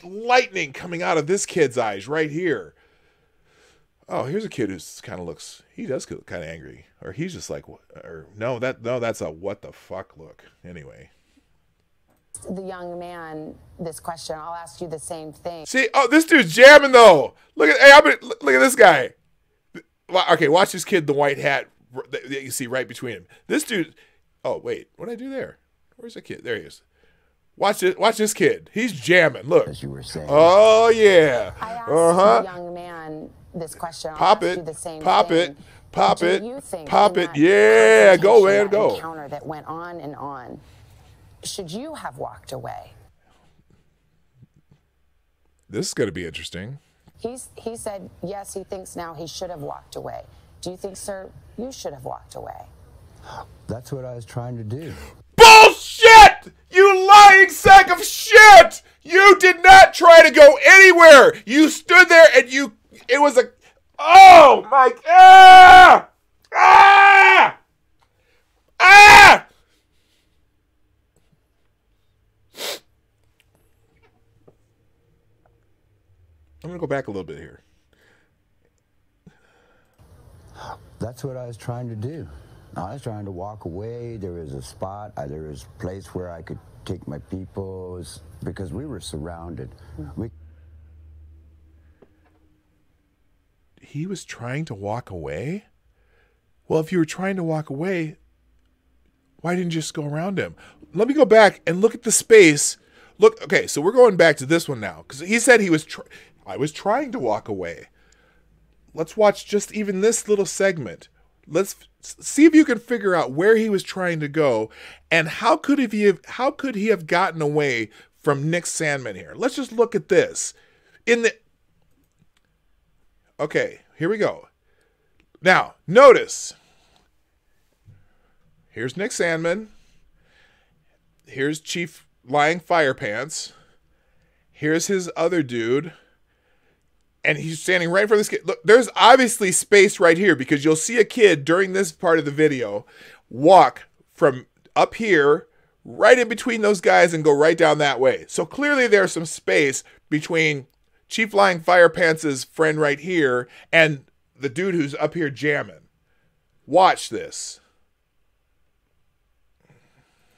lightning coming out of this kid's eyes right here. Oh, here's a kid who's he does look kind of angry. Or he's just like, that's a what the fuck look. Anyway. The young man this question. I'll ask you the same thing. See, this dude's jamming though. Look at this guy. Okay, watch this kid in the white hat that you see right between him. This dude. Oh wait, what did I do there? Where's the kid? There he is. Watch this kid. He's jamming. Look. As you were saying. Oh yeah. I asked the young man this question. Pop I'll it. ask you the same Pop thing. it. Pop Do it. you think Pop in it. that Yeah, go man, confrontation, go. that encounter that went on and on, should you have walked away? This is going to be interesting. He said, yes, he thinks now he should have walked away. Do you think, sir, you should have walked away? That's what I was trying to do. Bullshit! You lying sack of shit! You did not try to go anywhere! You stood there and it was a... Oh my... Ah! Ah! Ah! I'm going to go back a little bit here. That's what I was trying to do. I was trying to walk away. There was a spot, there was a place where I could take my people, because we were surrounded. He was trying to walk away? Well, if you were trying to walk away, why didn't you just go around him? Let me go back and look at the space. Look, okay, so we're going back to this one now, because he said I was trying to walk away. Let's watch just even this little segment. Let's see if you can figure out where he was trying to go, and how could he have gotten away from Nick Sandman here? Let's just look at this. Okay, here we go. Now, notice. Here's Nick Sandman. Here's Chief Lying Fire Pants. Here's his other dude. And he's standing right in front of this kid. Look, there's obviously space right here because you'll see a kid during this part of the video walk from up here right in between those guys and go right down that way. So clearly there's some space between Chief Lying Fire Pants' friend right here and the dude who's up here jamming. Watch this.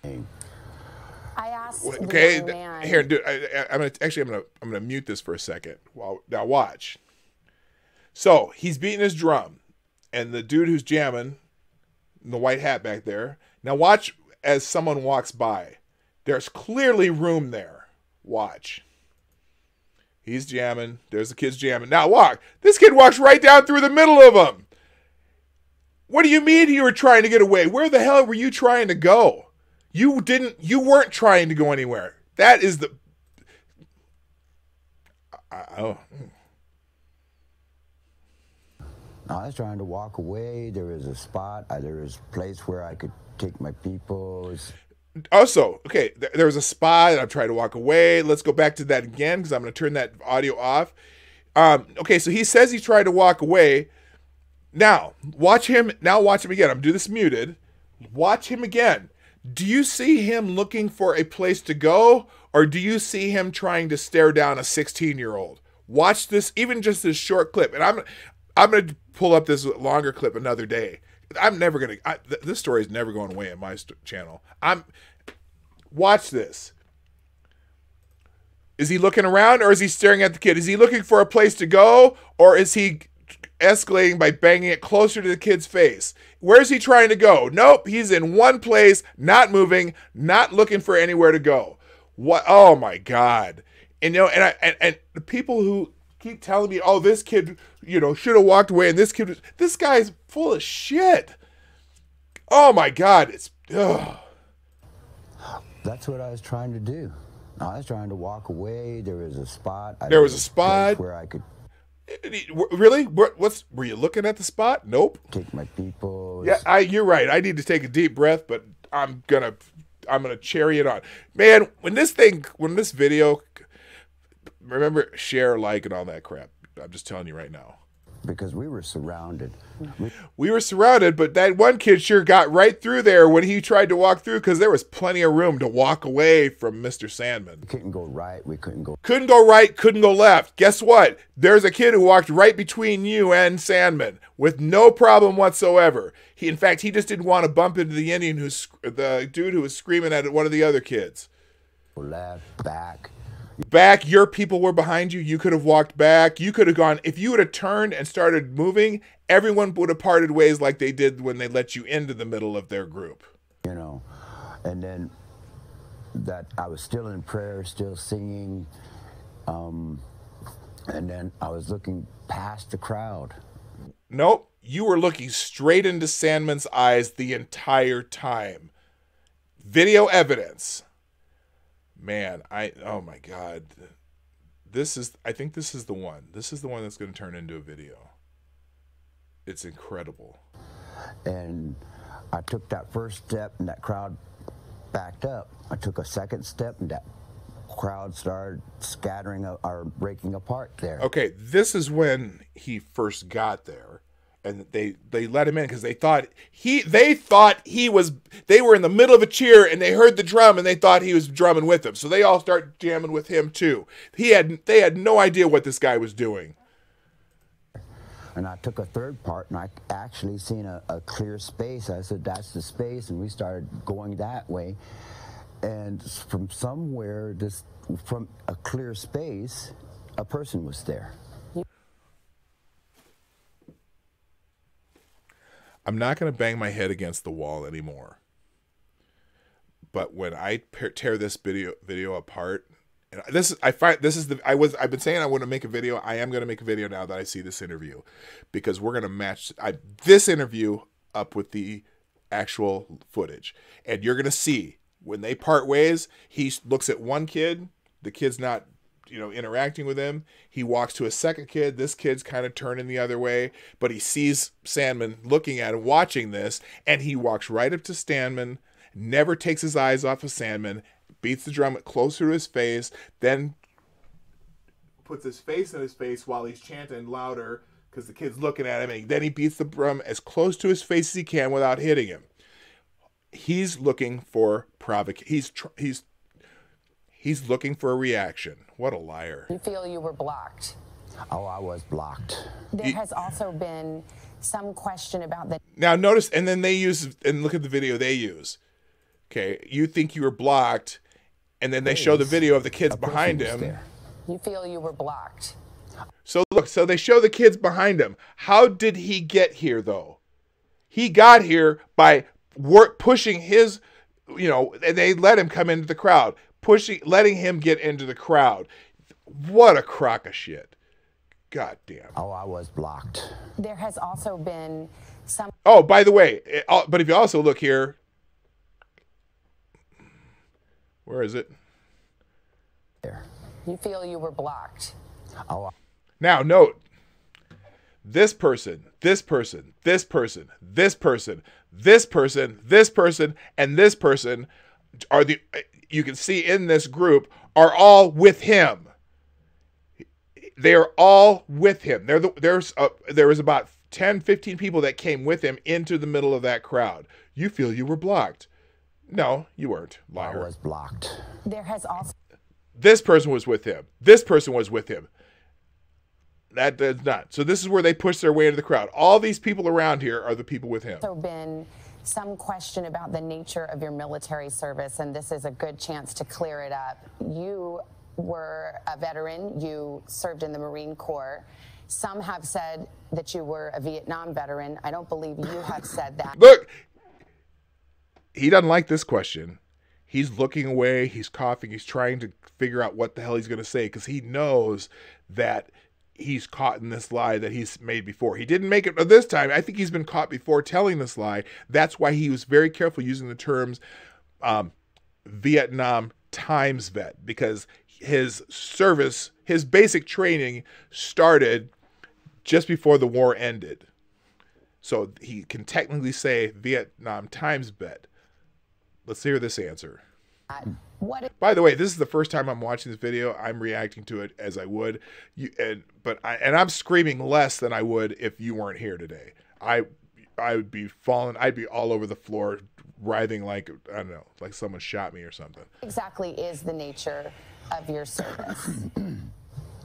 I asked Okay, the young man. here, dude. I'm gonna mute this for a second. Now watch. So he's beating his drum, and the dude who's jamming, in the white hat back there. Now watch as someone walks by. There's clearly room there. Watch. He's jamming. There's the kids jamming. Now walk. This kid walks right down through the middle of them. What do you mean you were trying to get away? Where the hell were you trying to go? You weren't trying to go anywhere. That is the... I was trying to walk away. There was a spot. There was a place where I could take my people. Also, okay, there was a spot. I'm trying to walk away. Let's go back to that again because I'm going to turn that audio off. Okay, so he says he tried to walk away. Now, watch him. Now watch him again. I'm going to do this muted. Watch him again. Do you see him looking for a place to go, or do you see him trying to stare down a 16-year-old? Watch this, even just this short clip. And I'm going to pull up this longer clip another day. I'm never going to, this story is never going away on my channel. Watch this. Is he looking around, or is he staring at the kid? Is he looking for a place to go, or is he escalating by banging it closer to the kid's face? Where's he trying to go? Nope, he's in one place, not moving, not looking for anywhere to go. What? Oh my God! And and the people who keep telling me, oh, this kid, should have walked away, and this guy's full of shit. Oh my God! That's what I was trying to do. I was trying to walk away. There was a spot. There was a spot where I could. Really? Were you looking at the spot? Nope. Take my people. Yeah, you're right. I need to take a deep breath, but I'm gonna cherry it on. Man, when this video, remember, share, like, and all that crap. I'm just telling you right now. Because we were surrounded. We were surrounded, but that one kid sure got right through there when he tried to walk through, because there was plenty of room to walk away from Mr. Sandman. We couldn't go right. We couldn't go... Couldn't go right, couldn't go left. Guess what? There's a kid who walked right between you and Sandman with no problem whatsoever. In fact, he just didn't want to bump into the Indian, the dude who was screaming at one of the other kids. Left, back. Back, your people were behind you. You could have walked back. You could have gone. If you would have turned and started moving, everyone would have parted ways like they did when they let you into the middle of their group. And then that I was still in prayer, still singing. And then I was looking past the crowd. Nope. You were looking straight into Sandman's eyes the entire time. Video evidence. Man, oh my God. I think this is the one. This is the one that's going to turn into a video. It's incredible. And I took that first step and that crowd backed up. I took a second step and that crowd started scattering or breaking apart there. Okay, this is when he first got there. And they let him in because they thought they were in the middle of a cheer and they heard the drum and they thought he was drumming with them. So they all start jamming with him too. They had no idea what this guy was doing. And I took a third part and I actually seen a clear space. I said, that's the space, and we started going that way. And from somewhere, from a clear space, a person was there. I'm not going to bang my head against the wall anymore. But when I tear this video apart, and I've been saying I want to make a video. I am going to make a video now that I see this interview, because we're going to match this interview up with the actual footage. And you're going to see when they part ways, he looks at one kid, the kid's not interacting with him. He walks to a second kid. This kid's kind of turning the other way, but he sees Sandman looking at him, watching this, and he walks right up to Sandman never takes his eyes off of Sandman, beats the drum closer to his face, then puts his face in his face while he's chanting louder because the kid's looking at him, and then he beats the drum as close to his face as he can without hitting him. He's looking for he's looking for a reaction. What a liar. You feel you were blocked. Oh, I was blocked. There has also been some question about the... Now notice, and then they use, and look at the video they use. Okay, you think you were blocked, and then they show the video of the kids behind him. You feel you were blocked. So look, so they show the kids behind him. How did he get here, though? He got here by pushing his, and they let him come into the crowd, letting him get into the crowd. What a crock of shit. God damn. Oh, I was blocked. There has also been some... Oh, by the way, but if you also look here, where is it? There. You feel you were blocked. Oh. Now, note, this person, this person, this person, this person, this person, this person, and this person are you can see in this group are all with him. They are all with him. There was about 10, 15 people that came with him into the middle of that crowd. You feel you were blocked. No, you weren't, liar. I was blocked. There has also... This person was with him. This person was with him. That does not. So this is where they push their way into the crowd. All these people around here are the people with him. Also been some question about the nature of your military service, and this is a good chance to clear it up. You were a veteran. You served in the Marine Corps. Some have said that you were a Vietnam veteran. I don't believe you have said that. Look, he doesn't like this question. He's looking away. He's coughing. He's trying to figure out what the hell he's going to say because he knows that he's caught in this lie that he's made before. He didn't make it this time. I think he's been caught before telling this lie. That's why he was very careful using the terms Vietnam times vet, because his service, his basic training started just before the war ended. So he can technically say Vietnam times vet. Let's hear this answer. By the way, this is the first time I'm watching this video. I'm reacting to it as I would, I'm screaming less than I would if you weren't here today. I would be falling. I'd be all over the floor, writhing like, I don't know, like someone shot me or something. Exactly is the nature of your service.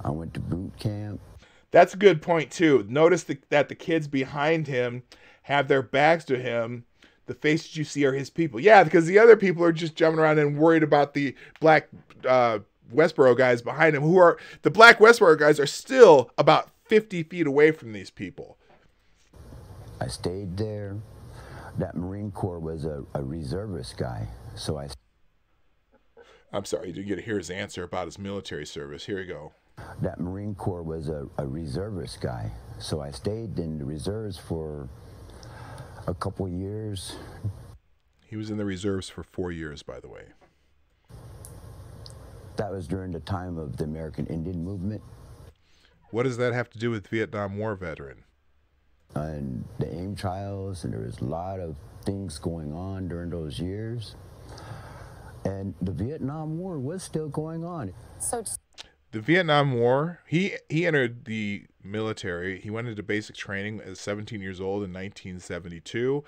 I went to boot camp. That's a good point too. Notice that the kids behind him have their backs to him. The faces you see are his people. Yeah, because the other people are just jumping around and worried about the black Westboro guys behind him, the black Westboro guys are still about 50 feet away from these people. I stayed there. That Marine Corps was a reservist guy, so I'm sorry, you didn't get to hear his answer about his military service. Here we go. That Marine Corps was a reservist guy, so I stayed in the reserves for a couple years. He was in the reserves for 4 years, by the way. That was during the time of the American Indian movement. What does that have to do with Vietnam War veteran? And the AIM trials, and there was a lot of things going on during those years. And the Vietnam War was still going on. So the Vietnam War, he entered the military. He went into basic training at 17 years old in 1972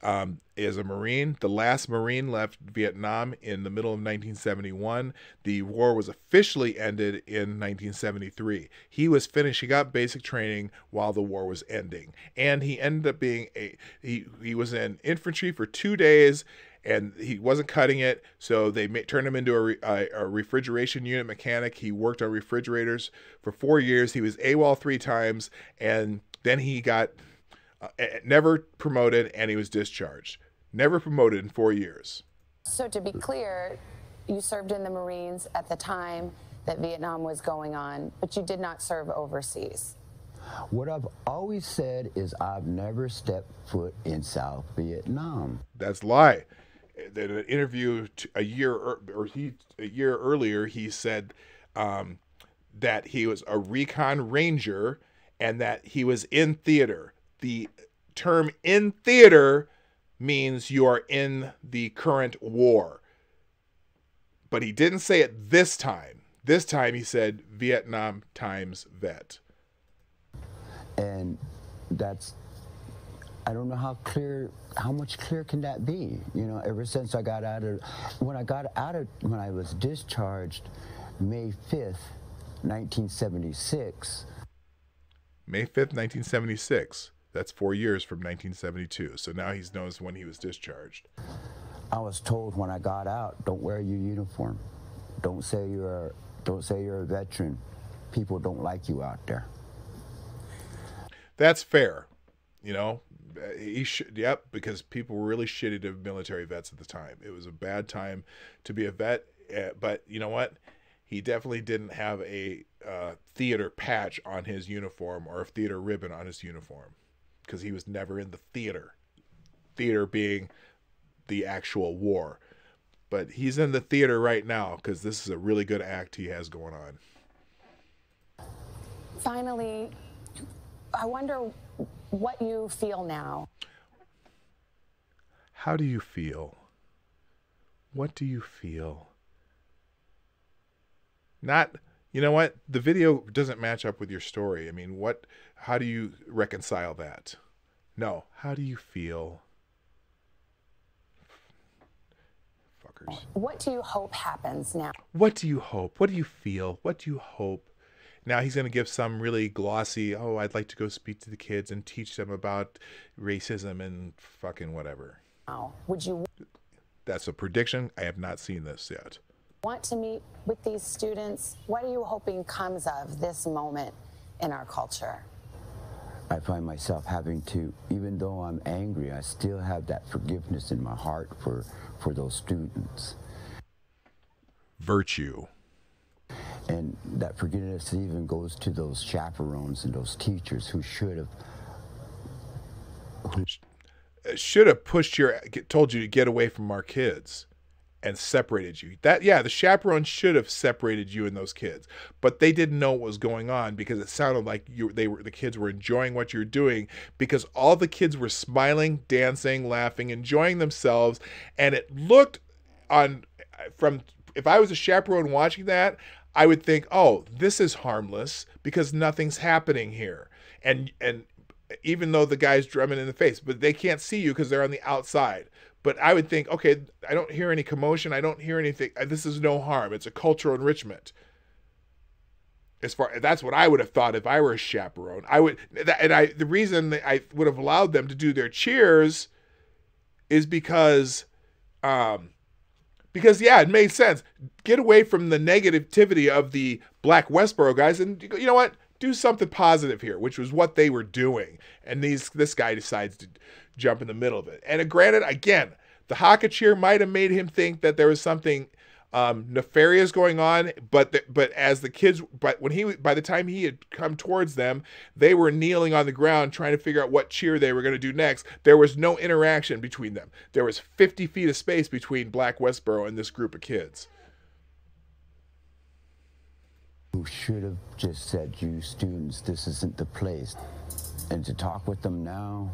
as a Marine. The last Marine left Vietnam in the middle of 1971. The war was officially ended in 1973. He was finishing up basic training while the war was ending. And he ended up being he was in infantry for 2 days, and he wasn't cutting it, so they turned him into a refrigeration unit mechanic. He worked on refrigerators for 4 years. He was AWOL 3 times, and then he got never promoted, and he was discharged. Never promoted in 4 years. So to be clear, you served in the Marines at the time that Vietnam was going on, but you did not serve overseas. What I've always said is I've never stepped foot in South Vietnam. That's a lie. In an interview a year earlier, he said that he was a recon ranger and that he was in theater. The term "in theater" means you are in the current war. But he didn't say it this time. This time he said Vietnam times vet. And that's, I don't know how much clearer can that be? You know, ever since I got out of, when I was discharged May 5th, 1976. May 5th, 1976. That's 4 years from 1972. So now he knows when he was discharged. I was told when I got out, don't wear your uniform. Don't say you're a veteran. People don't like you out there. That's fair. You know, he should, yep, because people were really shitty to military vets at the time. It was a bad time to be a vet, but you know what? He definitely didn't have a theater patch on his uniform or a theater ribbon on his uniform because he was never in the theater. Theater being the actual war. But he's in the theater right now because this is a really good act he has going on. Finally, I wonder what you feel now. How do you feel? What do you feel? Not, you know what? The video doesn't match up with your story. I mean, how do you reconcile that? No. How do you feel? Fuckers. What do you hope happens now? What do you hope? What do you feel? What do you hope? Now he's going to give some really glossy, oh, I'd like to go speak to the kids and teach them about racism and fucking whatever. Oh, would you? That's a prediction. I have not seen this yet. Want to meet with these students? What are you hoping comes of this moment in our culture? I find myself having to, even though I'm angry, I still have that forgiveness in my heart for those students. Virtue. And that forgiveness even goes to those chaperones and those teachers who should have told you to get away from our kids and separated you. The chaperones should have separated you and those kids, but they didn't know what was going on because it sounded like the kids were enjoying what you're doing because all the kids were smiling, dancing, laughing, enjoying themselves, and it looked if I was a chaperone watching that, I would think, oh, this is harmless because nothing's happening here, and even though the guy's drumming in the face, but they can't see you because they're on the outside. But I would think, okay, I don't hear any commotion. I don't hear anything. This is no harm. It's a cultural enrichment. That's what I would have thought if I were a chaperone. The reason that I would have allowed them to do their cheers is because it made sense. Get away from the negativity of the Black Westboro guys, and you know what? Do something positive here, which was what they were doing. And this guy decides to jump in the middle of it. And granted, again, the haka cheer might have made him think that there was something nefarious going on, but by the time he had come towards them, they were kneeling on the ground trying to figure out what cheer they were going to do next. There was no interaction between them. There was 50 feet of space between Black Westboro and this group of kids. Who should have just said, you students, this isn't the place. And to talk with them now,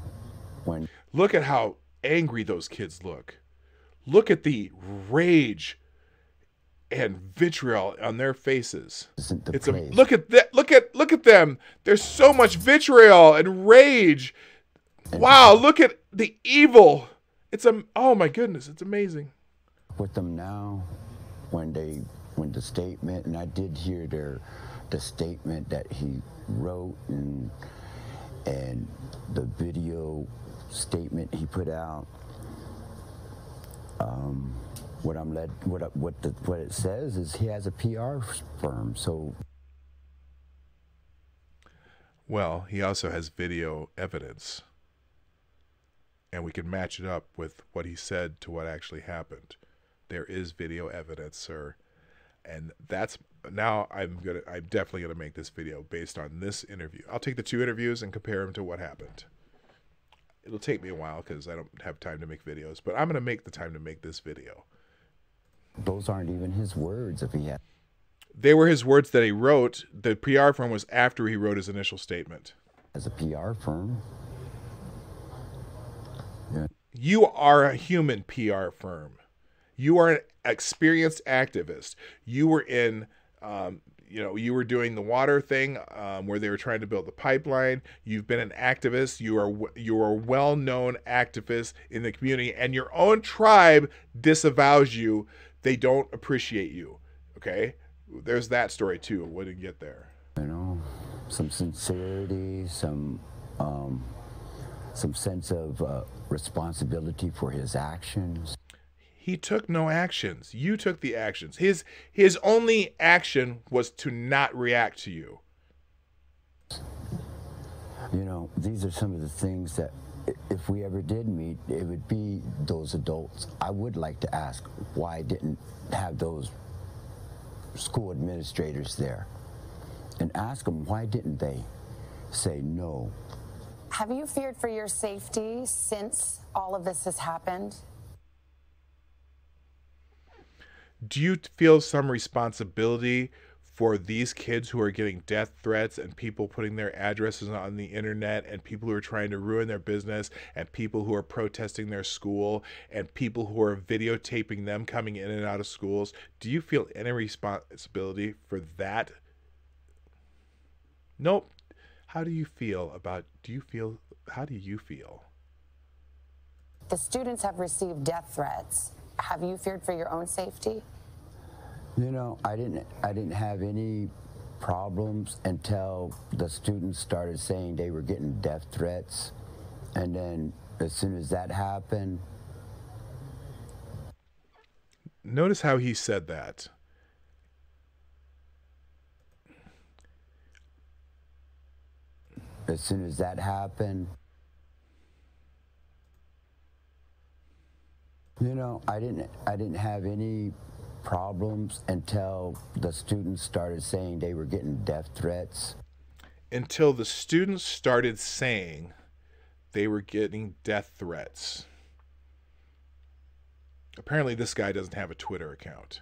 when... Look at how angry those kids look. Look at the rage and vitriol on their faces. Look at that. Look at them. There's so much vitriol and rage. Wow, look at the evil. Oh my goodness, it's amazing. With them now, when the statement, and I did hear the statement that he wrote and the video statement he put out. What it says is he has a PR firm. So, well, he also has video evidence, and we can match it up with what he said to what actually happened. There is video evidence, sir. And I'm definitely gonna make this video based on this interview. I'll take the two interviews and compare them to what happened. It'll take me a while because I don't have time to make videos, but I'm gonna make the time to make this video. Those aren't even his words. They were his words that he wrote. The PR firm was after he wrote his initial statement. As a PR firm. You are a human PR firm. You are an experienced activist. You were in, you were doing the water thing where they were trying to build the pipeline. You've been an activist. You are a well-known activist in the community, and your own tribe disavows you. They don't appreciate you. Okay, there's that story too. What did you get there? You know, some sincerity, some sense of responsibility for his actions. He took no actions. You took the actions. His only action was to not react to you. You know, these are some of the things that if we ever did meet, it would be those adults. I would like to ask why I didn't have those school administrators there and ask them why didn't they say no. Have you feared for your safety since all of this has happened? Do you feel some responsibility for these kids who are getting death threats and people putting their addresses on the internet and people who are trying to ruin their business and people who are protesting their school and people who are videotaping them coming in and out of schools? Do you feel any responsibility for that? Nope. How do you feel? How do you feel? The students have received death threats. Have you feared for your own safety? You know, I didn't have any problems until the students started saying they were getting death threats. And then as soon as that happened. Notice how he said that. As soon as that happened. You know, I didn't have any problems until the students started saying they were getting death threats. Until the students started saying they were getting death threats. Apparently this guy doesn't have a Twitter account.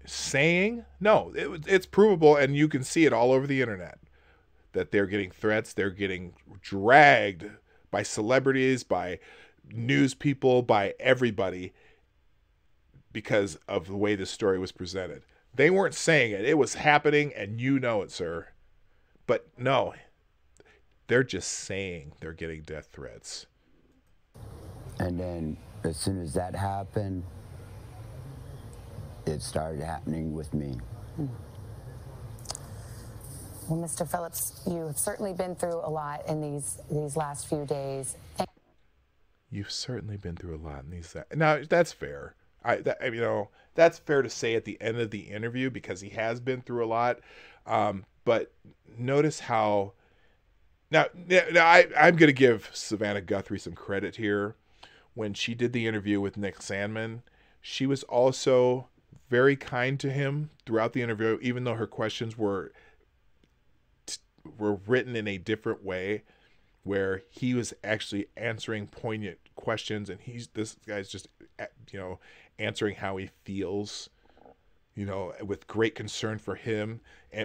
Saying? No, it's provable, and you can see it all over the internet that they're getting threats. They're getting dragged by celebrities, by news people, by everybody because of the way this story was presented. They weren't saying it. It was happening, and you know it, sir. But no, they're just saying they're getting death threats. And then as soon as that happened, it started happening with me. Well, Mr. Phillips, you have certainly been through a lot in these last few days. You've certainly been through a lot in these. Now, that's fair. That's fair to say at the end of the interview because he has been through a lot. But notice how. Now I'm going to give Savannah Guthrie some credit here. When she did the interview with Nick Sandman, she was also very kind to him throughout the interview, even though her questions were written in a different way, where he was actually answering poignant questions, and this guy's just, answering how he feels, with great concern for him.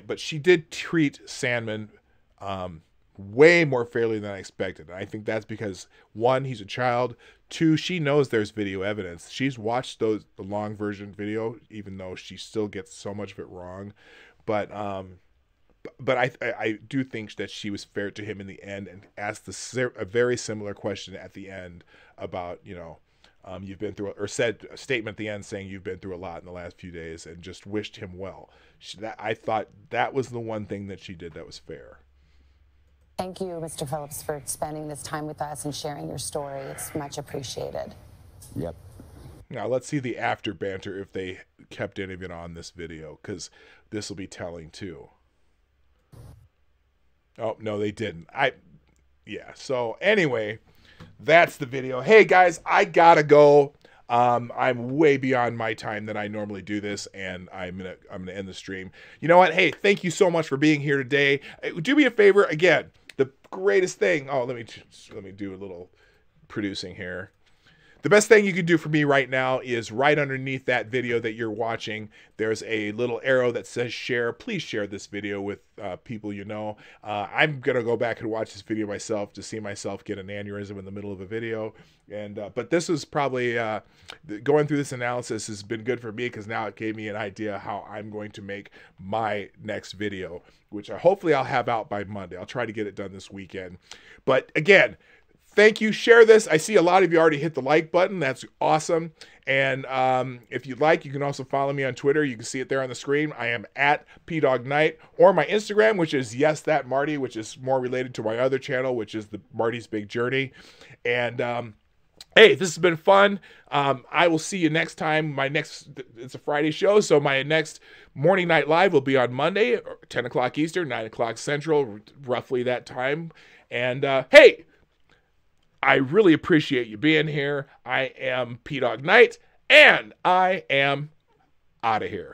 But she did treat Sandman way more fairly than I expected. And I think that's because, one, he's a child. Two, she knows there's video evidence. She's watched the long version video, even though she still gets so much of it wrong. But I do think that she was fair to him in the end and asked a very similar question at the end about, you've been through, or said a statement at the end saying you've been through a lot in the last few days and just wished him well. I thought that was the one thing that she did that was fair. Thank you, Mr. Phillips, for spending this time with us and sharing your story. It's much appreciated. Yep. Now let's see the after banter if they kept any of it on this video, because this will be telling too. Oh, no, they didn't. So anyway, that's the video. Hey guys, I gotta go. I'm way beyond my time that I normally do this, and I'm gonna end the stream. You know what? Hey, thank you so much for being here today. Do me a favor again. The greatest thing. Oh, let me do a little producing here. the best thing you can do for me right now is right underneath that video that you're watching, there's a little arrow that says share. Please share this video with people you know. I'm going to go back and watch this video myself to see myself get an aneurysm in the middle of a video. And but this was probably, going through this analysis has been good for me because now it gave me an idea how I'm going to make my next video, which hopefully I'll have out by Monday. I'll try to get it done this weekend. But again, thank you. Share this. I see a lot of you already hit the like button. That's awesome. And if you'd like, you can also follow me on Twitter. You can see it there on the screen. I am at Dawg Knight, or my Instagram, which is Yes That Marty, which is more related to my other channel, which is the Marty's Big Journey. And hey, this has been fun. I will see you next time. It's a Friday show, so my next Morning Night Live will be on Monday, 10 o'clock Eastern, 9 o'clock Central, roughly that time. And hey, I really appreciate you being here. I am Dawg Knight, and I am out of here.